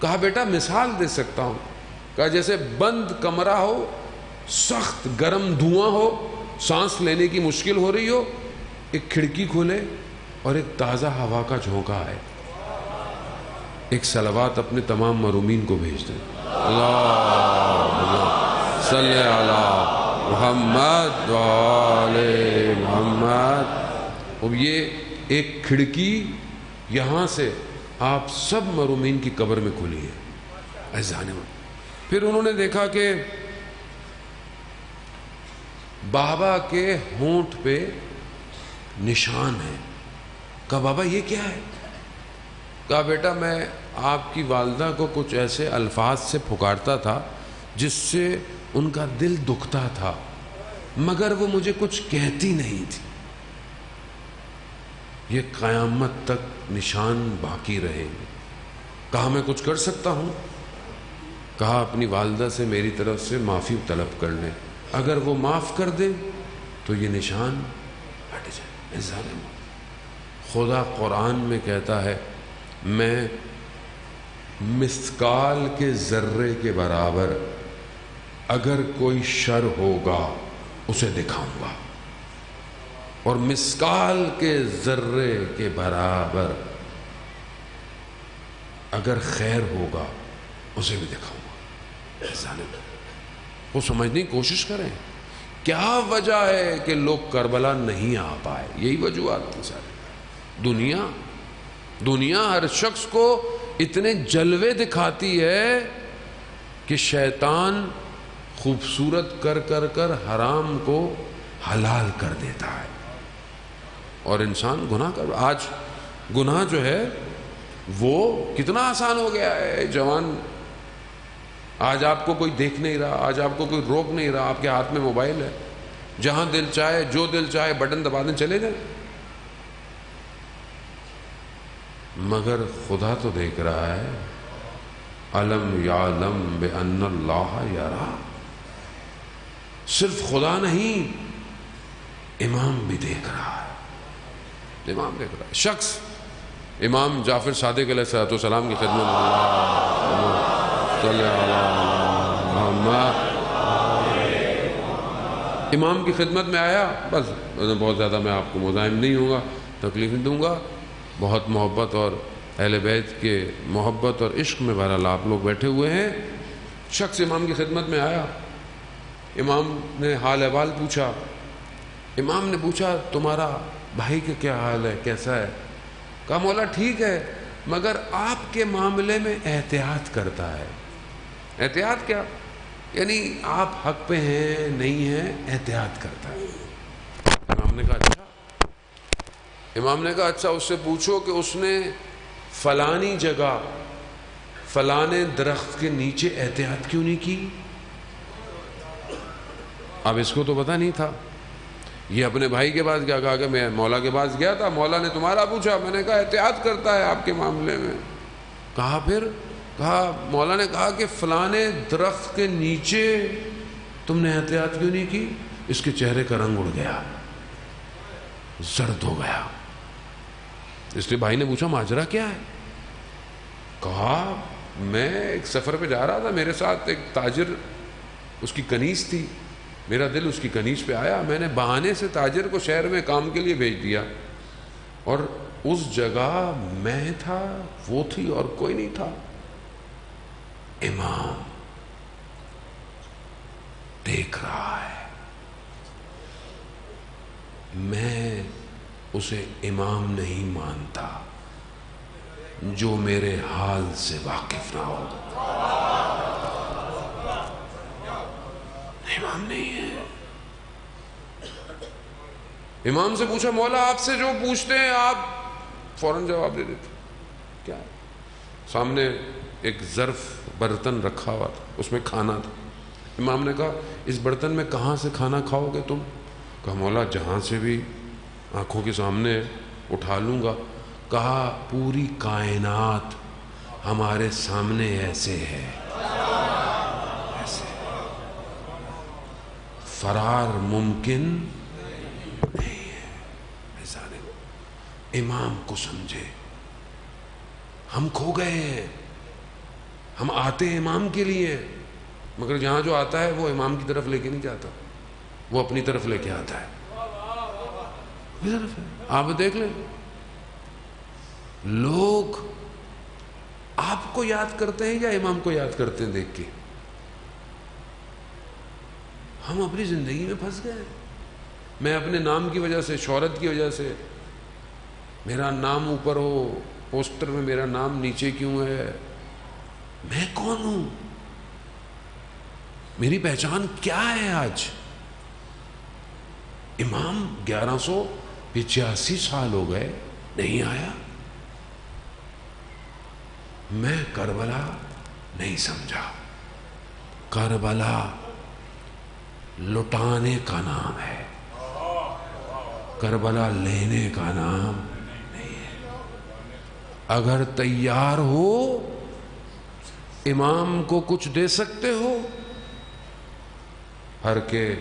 کہا بیٹا مثال دے سکتا ہوں۔ کہا جیسے بند کمرہ ہو، سخت گرم دھواں ہو، سانس لینے کی مشکل ہو رہی ہو، ایک کھڑکی کھولے اور ایک تازہ ہوا کا جھونکا ہے، ایک صلوات اپنے تمام مرحومین کو بھیج دیں، اللہم صلی علی محمد وآل محمد۔ اب یہ ایک کھڑکی یہاں سے آپ سب مرحومین کی قبر میں کھلی ہے، اذان۔ پھر انہوں نے دیکھا کہ بابا کے ہونٹ پہ نشان ہے۔ کہا بابا یہ کیا ہے؟ کہا بیٹا میں آپ کی والدہ کو کچھ ایسے الفاظ سے پکارتا تھا جس سے ان کا دل دکھتا تھا، مگر وہ مجھے کچھ کہتی نہیں تھی، یہ قیامت تک نشان باقی رہیں گے۔ کہا میں کچھ کر سکتا ہوں؟ کہا اپنی والدہ سے میری طرف سے معافی طلب کر لیں، اگر وہ معاف کر دیں تو یہ نشان ہٹ جائے۔ خدا قرآن میں کہتا ہے میں مثقال کے ذرے کے برابر اگر کوئی شر ہوگا اسے دکھاؤں گا، اور مثقال کے ذرے کے برابر اگر خیر ہوگا اسے بھی دکھاؤں گا۔ احسان وہ سمجھنے کی کوشش کریں کیا وجہ ہے کہ لوگ کربلا نہیں آ پائے۔ یہی وجوہات تھی ساری۔ دنیا ہر شخص کو اتنے جلوے دکھاتی ہے کہ شیطان خوبصورت کر کر کر حرام کو حلال کر دیتا ہے، اور انسان گناہ کر۔ آج گناہ جو ہے وہ کتنا آسان ہو گیا ہے۔ جوان، آج آپ کو کوئی دیکھ نہیں رہا، آج آپ کو کوئی روک نہیں رہا، آپ کے ہاتھ میں موبائل ہے، جہاں دل چاہے جو دل چاہے بٹن دبا دیں چلے جائیں۔ مگر خدا تو دیکھ رہا ہے۔ الم یعلم بان اللہ یرا۔ صرف خدا نہیں، امام بھی دیکھ رہا ہے۔ امام دیکھ رہا ہے۔ شخص امام جعفر صادق علیہ السلام کی خدمت امام کی خدمت میں آیا، بس بہت زیادہ میں آپ کو مزاحم نہیں ہوں گا، تکلیف نہیں دوں گا، بہت محبت اور اہل بیت کے محبت اور عشق میں بہرحال آپ لوگ بیٹھے ہوئے ہیں۔ شخص امام کی خدمت میں آیا، امام نے حال احوال پوچھا۔ امام نے پوچھا تمہارا بھائی کا کیا حال ہے، کیسا ہے؟ کہا مولا ٹھیک ہے، مگر آپ کے معاملے میں احتیاط کرتا ہے۔ احتیاط کیا؟ یعنی آپ حق پہ ہیں نہیں ہیں، احتیاط کرتا ہے۔ امام نے کہا اچھا۔ امام نے کہا اچھا، اس سے پوچھو کہ اس نے فلانی جگہ فلانے درخت کے نیچے احتیاط کیوں نہیں کی؟ اب اس کو تو پتہ نہیں تھا۔ یہ اپنے بھائی کے پاس کیا کہا کہ میں مولا کے پاس گیا تھا، مولا نے تمہارا پوچھا، میں نے کہا احتیاط کرتا ہے آپ کے معاملے میں۔ کہا پھر؟ کہا مولا نے کہا کہ فلانے درخت کے نیچے تم نے احتیاط کیوں نہیں کی؟ اس کے چہرے کا رنگ اڑ گیا، زرد ہو گیا۔ اس لیے بھائی نے پوچھا ماجرا کیا ہے؟ کہا میں ایک سفر پہ جا رہا تھا، میرے ساتھ ایک تاجر، اس کی کنیز تھی، میرا دل اس کی کنیز پہ آیا، میں نے بہانے سے تاجر کو شہر میں کام کے لیے بھیج دیا، اور اس جگہ میں تھا، وہ تھی، اور کوئی نہیں تھا۔ امام دیکھ رہا ہے، میں اسے امام نہیں مانتا جو میرے حال سے واقف نہ ہو۔ امام نہیں ہے۔ امام سے پوچھا مولا آپ سے جو پوچھتے ہیں آپ فوراً جواب دے دیتے، کیا ہے؟ سامنے ایک ظرف برتن رکھا ہوا تھا، اس میں کھانا تھا۔ امام نے کہا اس برتن میں کہاں سے کھانا کھاؤ گے تم؟ کہا مولا جہاں سے بھی آنکھوں کے سامنے اٹھا لوں گا۔ کہا پوری کائنات ہمارے سامنے ایسے ہے، ایسے فرار ممکن نہیں ہے۔ ایسا نہیں۔ امام کو سمجھے، ہم کھو گئے ہیں، ہم آتے ہیں امام کے لیے، مگر جہاں جو آتا ہے وہ امام کی طرف لے کے نہیں جاتا، وہ اپنی طرف لے کے آتا ہے۔ آپ دیکھ لیں، لوگ آپ کو یاد کرتے ہیں یا امام کو یاد کرتے ہیں دیکھ کے؟ ہم اپنی زندگی میں پھنس گئے ہیں۔ میں اپنے نام کی وجہ سے، شہرت کی وجہ سے، میرا نام اوپر ہو، پوسٹر میں میرا نام نیچے کیوں ہے؟ میں کون ہوں؟ میری پہچان کیا ہے آج؟ امام 1185 سال ہو گئے نہیں آیا۔ میں کربلا نہیں سمجھا۔ کربلا لٹانے کا نام ہے، کربلا لینے کا نام نہیں ہے۔ اگر تیار ہو امام کو کچھ دے سکتے ہو، ہر کے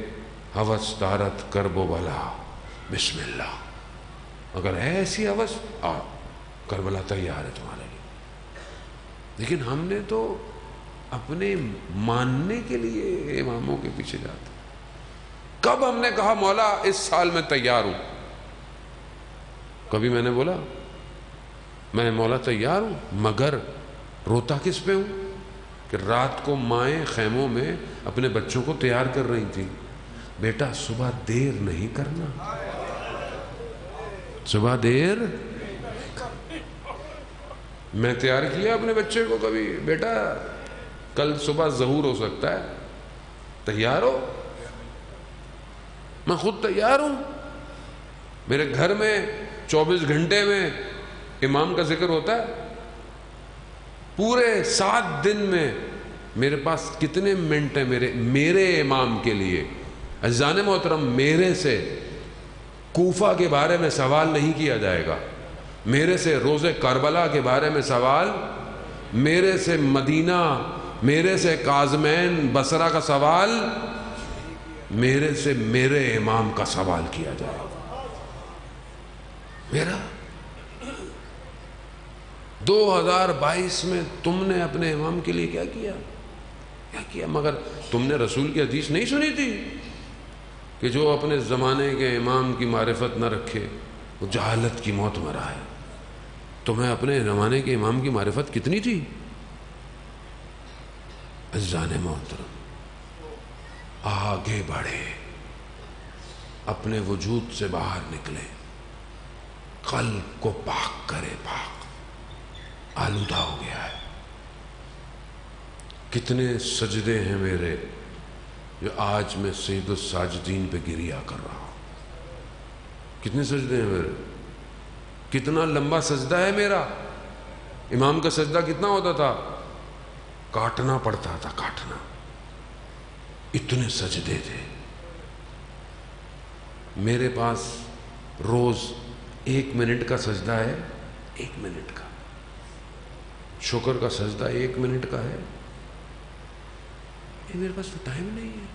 ہوس دارت کرب و بلا بسم اللہ۔ اگر ایسی ہوس، کربلا تیار ہے تمہارے لیے۔ لیکن ہم نے تو اپنے ماننے کے لیے اماموں کے پیچھے جاتے. کب ہم نے کہا مولا اس سال میں تیار ہوں؟ کبھی میں نے بولا میں مولا تیار ہوں، مگر روتا کس پہ ہوں کہ رات کو مائیں خیموں میں اپنے بچوں کو تیار کر رہی تھیں. بیٹا صبح دیر نہیں کرنا، صبح دیر. میں تیار کیا اپنے بچے کو کبھی، بیٹا کل صبح ظہور ہو سکتا ہے، تیار ہو؟ میں خود تیار ہوں. میرے گھر میں 24 گھنٹے میں امام کا ذکر ہوتا ہے. پورے 7 دن میں میرے پاس کتنے منٹ ہیں میرے امام کے لیے؟ عزیزان محترم، میرے سے کوفہ کے بارے میں سوال نہیں کیا جائے گا، میرے سے روزے کربلا کے بارے میں سوال، میرے سے مدینہ، میرے سے کاظمین بصرہ کا سوال، میرے سے میرے امام کا سوال کیا جائے گا. میرا 2022 میں تم نے اپنے امام کے لیے کیا کیا؟ مگر تم نے رسول کی حدیث نہیں سنی تھی کہ جو اپنے زمانے کے امام کی معرفت نہ رکھے وہ جہالت کی موت مرا ہے. تمہیں اپنے زمانے کے امام کی معرفت کتنی تھی؟ عزیزان محترم، آگے بڑھے، اپنے وجود سے باہر نکلے، قلب کو پاک کرے. پاک آلودہ ہو گیا ہے. کتنے سجدے ہیں میرے جو آج میں سید الساجدین پہ گریا کر رہا ہوں. کتنے سجدے ہیں میرے، کتنا لمبا سجدہ ہے میرا. امام کا سجدہ کتنا ہوتا تھا؟ کاٹنا پڑتا تھا، کاٹنا. اتنے سجدے تھے. میرے پاس روز 1 منٹ کا سجدہ ہے، 1 منٹ کا. شکر کا سجدہ 1 منٹ کا ہے. یہ میرے پاس تو ٹائم نہیں ہے.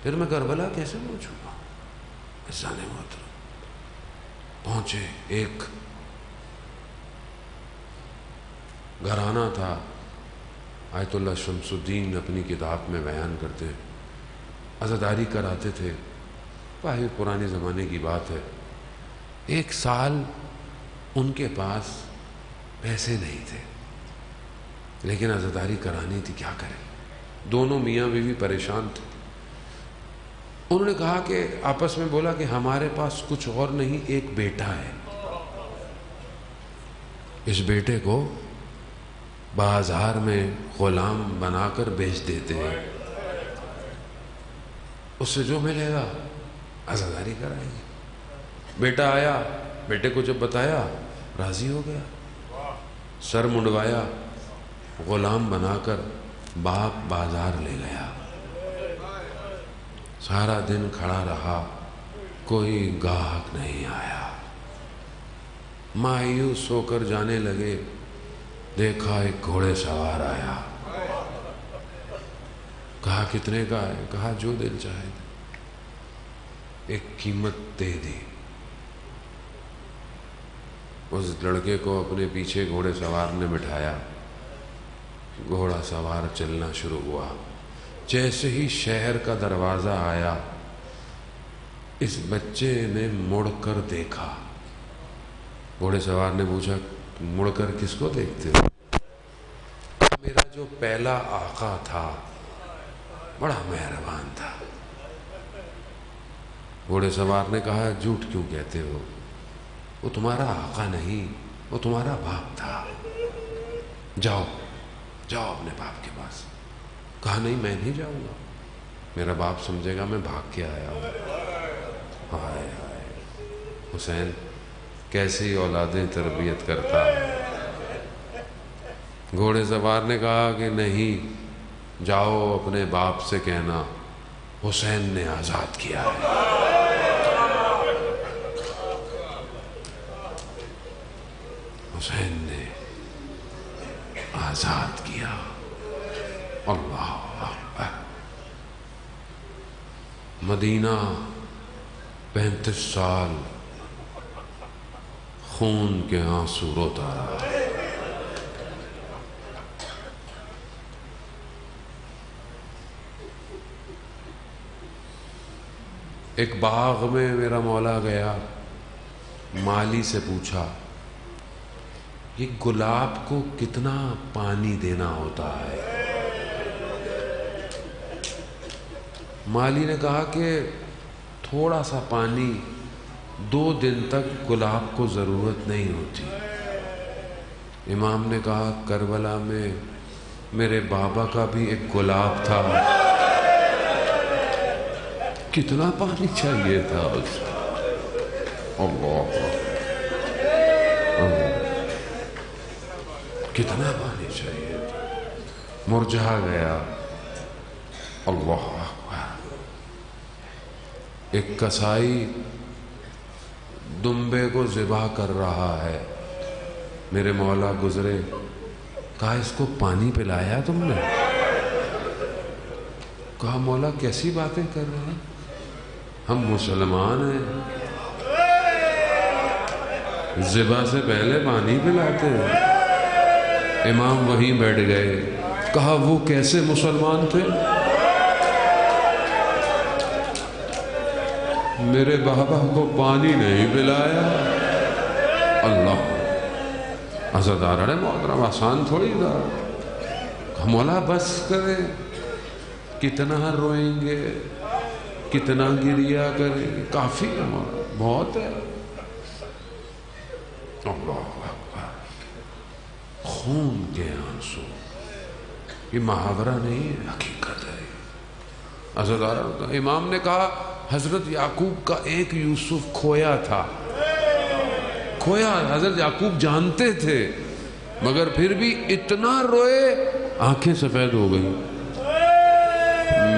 پھر میں کربلا کیسے پہنچوں گا؟ عزیزان محترم، پہنچے. ایک گھرانہ تھا، آیت اللہ شمس الدین اپنی کتاب میں بیان کرتے ہیں، عزاداری کراتے تھے. بھائی پرانے زمانے کی بات ہے. 1 سال ان کے پاس پیسے نہیں تھے، لیکن عزاداری کرانی تھی، کیا کریں؟ دونوں میاں بیوی پریشان تھے. انہوں نے کہا کہ آپس میں بولا کہ ہمارے پاس کچھ اور نہیں، ایک بیٹا ہے، اس بیٹے کو بازار میں غلام بنا کر بیچ دیتے ہیں، اس سے جو ملے گا عزاداری کرائیں گے. بیٹا آیا، بیٹے کو جب بتایا راضی ہو گیا. سر منڈوایا، غلام بنا کر باپ بازار لے گیا. سارا دن کھڑا رہا، کوئی گاہک نہیں آیا. مایوس ہو کر جانے لگے، دیکھا ایک گھوڑے سوار آیا. کہا کتنے کا ہے؟ کہا جو دل چاہے. ایک قیمت دے دی. اس لڑکے کو اپنے پیچھے گھوڑے سوار نے بٹھایا. گھوڑا سوار چلنا شروع ہوا. جیسے ہی شہر کا دروازہ آیا، اس بچے نے مڑ کر دیکھا. گھوڑے سوار نے پوچھا مڑ کر کس کو دیکھتے ہو؟ میرا جو پہلا آقا تھا بڑا مہربان تھا. گھوڑے سوار نے کہا جھوٹ کیوں کہتے ہو؟ وہ تمہارا آقا نہیں، وہ تمہارا باپ تھا. جاؤ جاؤ اپنے باپ کے پاس. کہا نہیں میں نہیں جاؤں گا، میرا باپ سمجھے گا میں بھاگ کے آیا ہوں. ہائے ہائے، حسین کیسی اولادیں تربیت کرتا ہے. گھوڑے سوار نے کہا کہ نہیں، جاؤ اپنے باپ سے کہنا حسین نے آزاد کیا ہے. حسین نے آزاد کیا. اللہ اکبر. مدینہ 35 سال خون کے آنسو روتا رہا. ایک باغ میں میرا مولا گیا، مالی سے پوچھا یہ گلاب کو کتنا پانی دینا ہوتا ہے؟ مالی نے کہا کہ تھوڑا سا پانی، 2 دن تک گلاب کو ضرورت نہیں ہوتی۔ امام نے کہا کربلا میں میرے بابا کا بھی ایک گلاب تھا، کتنا پانی چاہیے تھا اس کو؟ اللہ کتنا پانی چاہیے تھا، مرجھا گیا۔ اللہ ایک کسائی دمبے کو ذبح کر رہا ہے، میرے مولا گزرے، کہا اس کو پانی پلایا تم نے؟ کہا مولا کیسی باتیں کر رہے ہیں، ہم مسلمان ہیں، ذبح سے پہلے پانی پلاتے ہیں۔ امام وہیں بیٹھ گئے، کہا وہ کیسے مسلمان تھے؟ میرے بابا کو پانی نہیں پلایا۔ اللہ عزادار ہے محترم، آسان تھوڑی تھا۔ مولا بس کرے، کتنا روئیں گے، کتنا گریا کریں گے، کافی ہے مولا، بہت ہے۔ اللہ اکبر، خون کے آنسو، یہ محاورہ نہیں ہے، حقیقت ہے۔ عزادار امام نے کہا حضرت یعقوب کا ایک یوسف کھویا تھا، کھویا، حضرت یعقوب جانتے تھے، مگر پھر بھی اتنا روئے آنکھیں سفید ہو گئی۔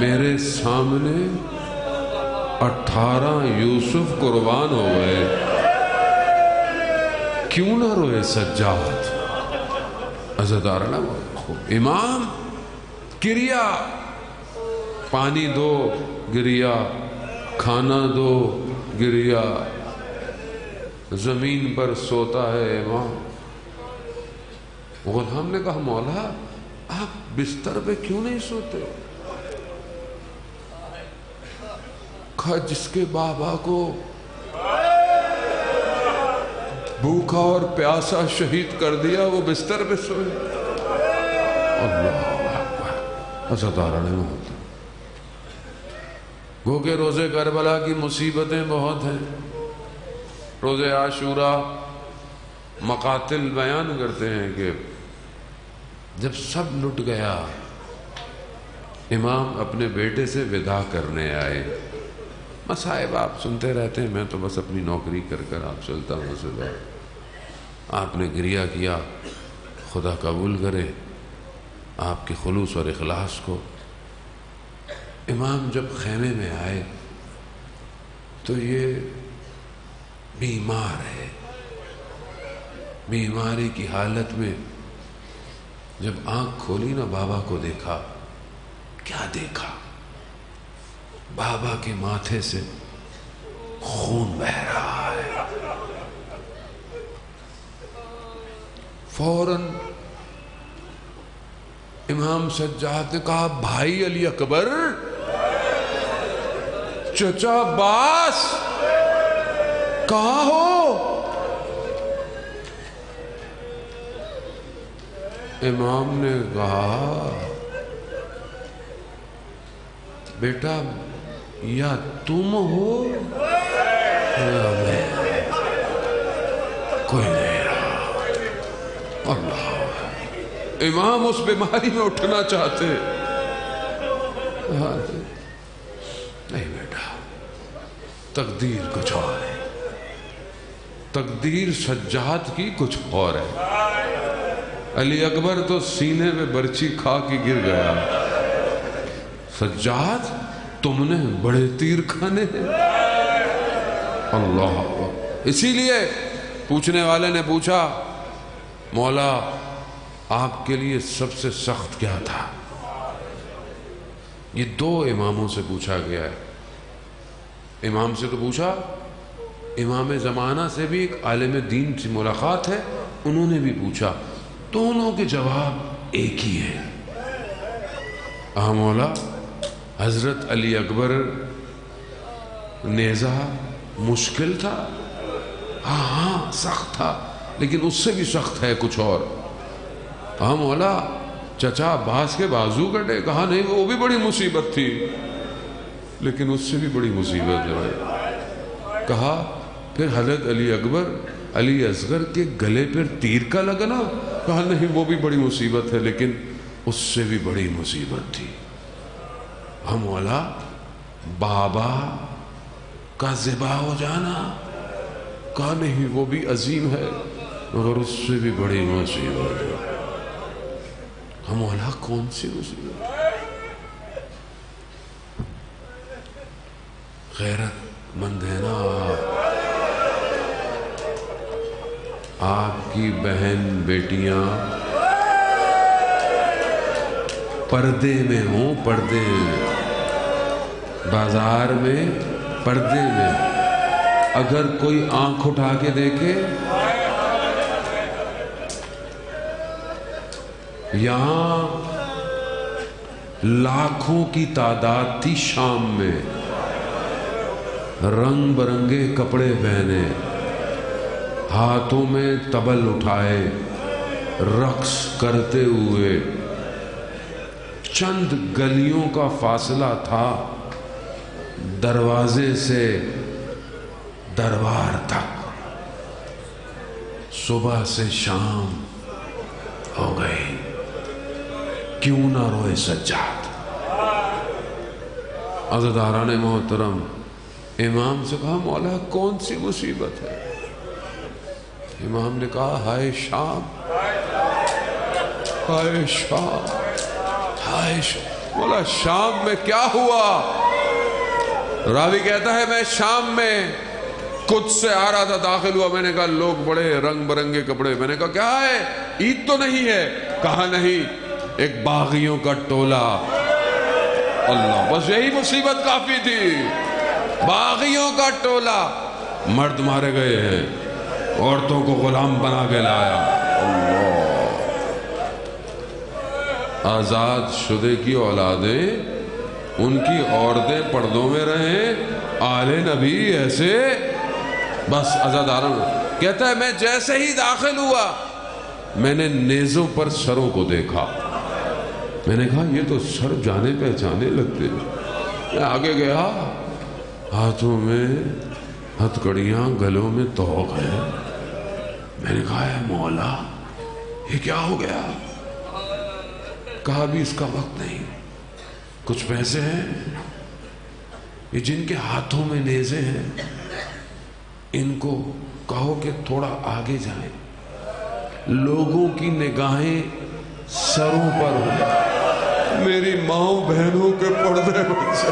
میرے سامنے 18 یوسف قربان ہو گئے، کیوں نہ روئے سجاد؟ عزادارنا امام گریا، پانی دو گریا، کھانا دو گریا، زمین پر سوتا ہے امام۔ غلام نے کہا مولا آپ بستر پہ کیوں نہیں سوتے؟ کہا جس کے بابا کو بھوکا اور پیاسا شہید کر دیا وہ بستر پہ سوئے۔ اللہ اکبر، عزاداران محترم، گو کہ روزے کربلا کی مصیبتیں بہت ہیں۔ روزے عاشورہ مقاتل بیان کرتے ہیں کہ جب سب لٹ گیا، امام اپنے بیٹے سے وداع کرنے آئے۔ مصائب آپ سنتے رہتے ہیں، میں تو بس اپنی نوکری کر کر آپ چلتا ہوں صبح۔ آپ نے گریہ کیا، خدا قبول کرے آپ کے خلوص اور اخلاص کو۔ امام جب خیمے میں آئے تو یہ بیمار ہے، بیماری کی حالت میں جب آنکھ کھولی نا بابا کو دیکھا، کیا دیکھا؟ بابا کے ماتھے سے خون بہہ رہا ہے۔ فوراً امام سجاد نے کہا بھائی علی اکبر، چچا عباس کہاں ہو؟ امام نے کہا بیٹا یا تم ہو یا میں، کوئی نہیں رہا۔ اللہ، امام اس بیماری میں اٹھنا چاہتے، نہیں بیٹا، تقدیر کچھ اور ہے، تقدیر سجاد کی کچھ اور ہے۔ علی اکبر تو سینے میں برچی کھا کے گر گیا۔ سجاد تم نے بڑے تیر کھانے ہیں۔ اللہ، اسی لیے پوچھنے والے نے پوچھا مولا آپ کے لیے سب سے سخت کیا تھا؟ یہ 2 اماموں سے پوچھا گیا ہے۔ امام سے تو پوچھا، امام زمانہ سے بھی ایک عالم دین سے ملاقات ہے، انہوں نے بھی پوچھا، دونوں کے جواب ایک ہی ہے۔ مولا حضرت علی اکبر نیزہ مشکل تھا؟ ہاں سخت تھا، لیکن اس سے بھی سخت ہے کچھ اور. ہاں مولا چچا عباس کے بازو کٹے. کہا نہیں وہ بھی بڑی مصیبت تھی، لیکن اس سے بھی بڑی مصیبت ہے. کہا پھر حضرت علی اکبر علی اصغر کے گلے پر تیر کا لگنا. کہا نہیں وہ بھی بڑی مصیبت ہے، لیکن اس سے بھی بڑی مصیبت تھی. ہاں مولا بابا کا ذبح ہو جانا. کہا نہیں وہ بھی عظیم ہے، مگر اس سے بھی بڑی مصیبت ہے. ہاں مولا کون سی مصیبت؟ غیرت مند ہے نا آپ کی بہن بیٹیاں پردے میں ہوں، پردے میں، بازار میں پردے میں. اگر کوئی آنکھ اٹھا کے دیکھے، یہاں لاکھوں کی تعداد تھی شام میں، رنگ برنگے کپڑے پہنے، ہاتھوں میں طبل اٹھائے، رقص کرتے ہوئے. چند گلیوں کا فاصلہ تھا دروازے سے دربار تک. صبح سے شام ہو گئی، کیوں نہ روئے سجاد. عزاداران محترم امام سے کہا مولا کون سی مصیبت ہے؟ امام نے کہا ہائے شام، ہائے شام، ہائے شام. مولا شام میں کیا ہوا؟ راوی کہتا ہے میں شام میں کچھ سے آ رہا تھا، داخل ہوا. میں نے کہا لوگ بڑے رنگ برنگے کپڑے. میں نے کہا کیا ہے؟ عید تو نہیں ہے؟ کہا نہیں، ایک باغیوں کا ٹولہ. اللہ، بس یہی مصیبت کافی تھی. باغیوں کا ٹولہ، مرد مارے گئے ہیں، عورتوں کو غلام بنا کے لایا. اللہ، آزاد شدے کی اولادیں، ان کی عورتیں پردوں میں رہیں، آل نبی ایسے. بس عزاداروں کہتا ہے میں جیسے ہی داخل ہوا میں نے نیزوں پر سروں کو دیکھا. میں نے کہا یہ تو سر جانے پہچانے لگتے. میں آگے گیا، ہاتھوں میں ہتھکڑیاں، گلوں میں طوق ہیں. میں نے کہا اے مولا یہ کیا ہو گیا؟ کہا بھی اس کا وقت نہیں. کچھ پیسے ہیں، یہ جن کے ہاتھوں میں نیزے ہیں ان کو کہو کہ تھوڑا آگے جائیں، لوگوں کی نگاہیں سروں پر ہوں. میری ماؤں بہنوں کے پردے سے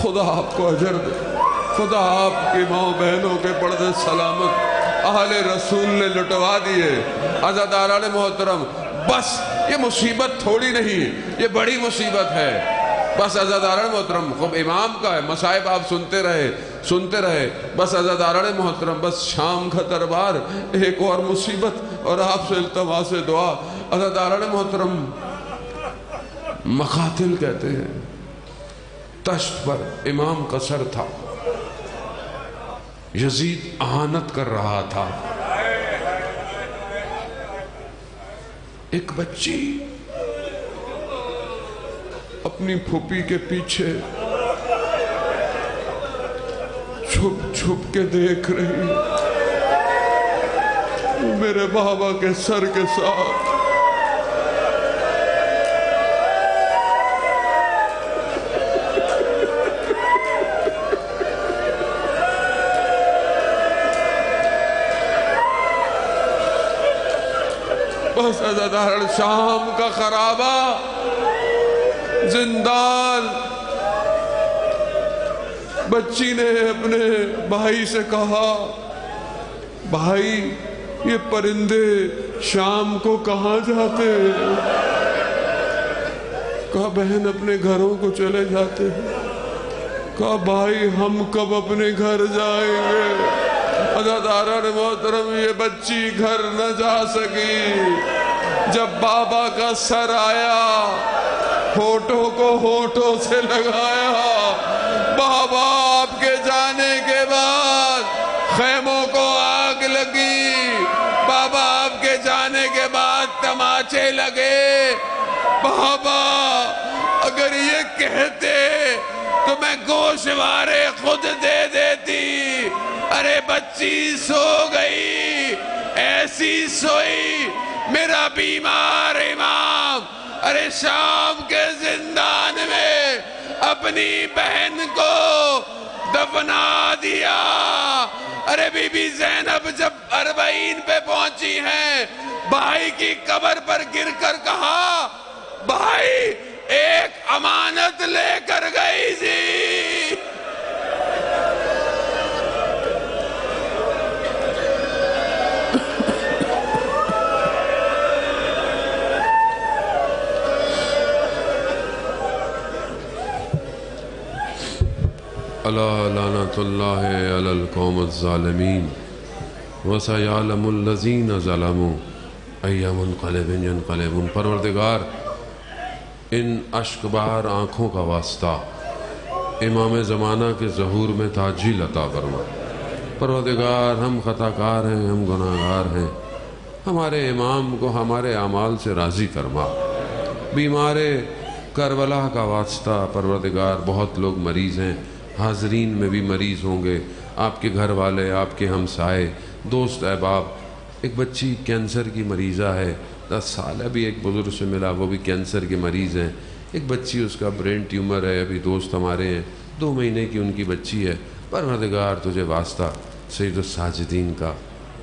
خدا آپ کو اجر دے. خدا آپ کی ماؤں بہنوں کے پردے سلامت اہل رسول نے لٹوا دیے. عزاداران محترم بس یہ مصیبت تھوڑی نہیں، یہ بڑی مصیبت ہے. بس عزاداران محترم خوب امام کا ہے، مصائب آپ سنتے رہے. بس عزاداران محترم بس شام کا دربار، ایک اور مصیبت اور آپ سے التماس دعا. عزاداران محترم مقاتل کہتے ہیں، تشت پر امام کا سر تھا، یزید اہانت کر رہا تھا. ایک بچی اپنی پھوپھی کے پیچھے چھپ چھپ کے دیکھ رہی، میرے بابا کے سر کے ساتھ. بس عزاداران شام کا خرابہ، زندان. بچی نے اپنے بھائی سے کہا بھائی یہ پرندے شام کو کہاں جاتے ہیں؟ کہا بہن اپنے گھروں کو چلے جاتے ہیں. کہا بھائی ہم کب اپنے گھر جائیں گے؟ عزاداران محترم یہ بچی گھر نہ جا سکی. جب بابا کا سر آیا ہوٹوں کو ہونٹوں سے لگایا۔ بابا آپ کے جانے کے بعد خیموں کو آگ لگی، بابا آپ کے جانے کے بعد تماچے لگے۔ بابا اگر یہ کہتے تو میں گوشوارے خود دے دیتی۔ ارے بچی سو گئی، ایسی سوئی میرا بیمار امام، ارے شام کے زندان میں اپنی بہن کو دفنا دیا۔ ارے بی بی زینب جب 40 پہ پہنچی ہیں، بھائی کی قبر پر گر کر کہا، بھائی ایک امانت لے کر گئی تھی۔ الا لعنت اللہ علی القوم الظالمین وسیعلم الذین ظلموا ای منقلب ینقلبون۔ پروردگار ان اشک بہار آنکھوں کا واسطہ امام زمانہ کے ظہور میں تعجیل عطا فرما۔ پروردگار ہم خطا کار ہیں، ہم گناہگار ہیں، ہمارے امام کو ہمارے اعمال سے راضی فرما۔ بیمار کربلا کا واسطہ پروردگار بہت لوگ مریض ہیں، حاضرین میں بھی مریض ہوں گے، آپ کے گھر والے، آپ کے ہمسائے، دوست احباب۔ ایک بچی کینسر کی مریضہ ہے، 10 سال ابھی ایک بزرگ سے ملا، وہ بھی کینسر کے مریض ہیں۔ ایک بچی اس کا برین ٹیومر ہے، ابھی دوست ہمارے ہیں، 2 مہینے کی ان کی بچی ہے۔ پروردگار تجھے واسطہ سید الساجدین کا،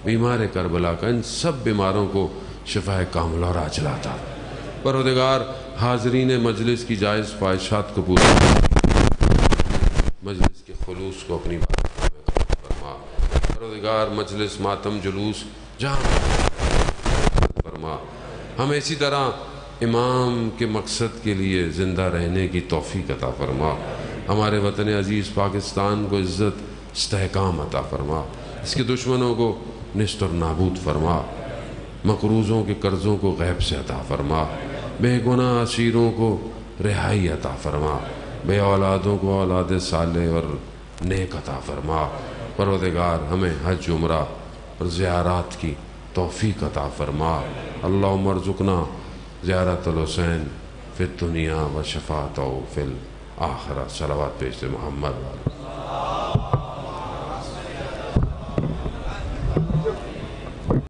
بیمار کربلا کا، ان سب بیماروں کو شفا کاملہ اور عاجلہ عطا۔ پروردگار حاضرین مجلس کی جائز خواہشات کو پورا مجلس کے خلوص کو اپنی بارگاہ میں قبول فرما۔ پروردگار مجلس ماتم جلوس جہاں فرما، ہمیں اسی طرح امام کے مقصد کے لیے زندہ رہنے کی توفیق عطا فرما۔ ہمارے وطن عزیز پاکستان کو عزت استحکام عطا فرما، اس کے دشمنوں کو نشت اور نابود فرما، مقروضوں کے قرضوں کو غیب سے عطا فرما، بے گناہ اسیروں کو رہائی عطا فرما، بے اولادوں کو اولاد صالح اور نیک عطا فرما۔ پروردگار ہمیں حج عمرہ اور زیارات کی توفیق عطا فرما۔ اللہم ارزقنا زیارت الحسین فی الدنیا و شفاعتہ فی الآخرہ۔ صلوات پیش محمد۔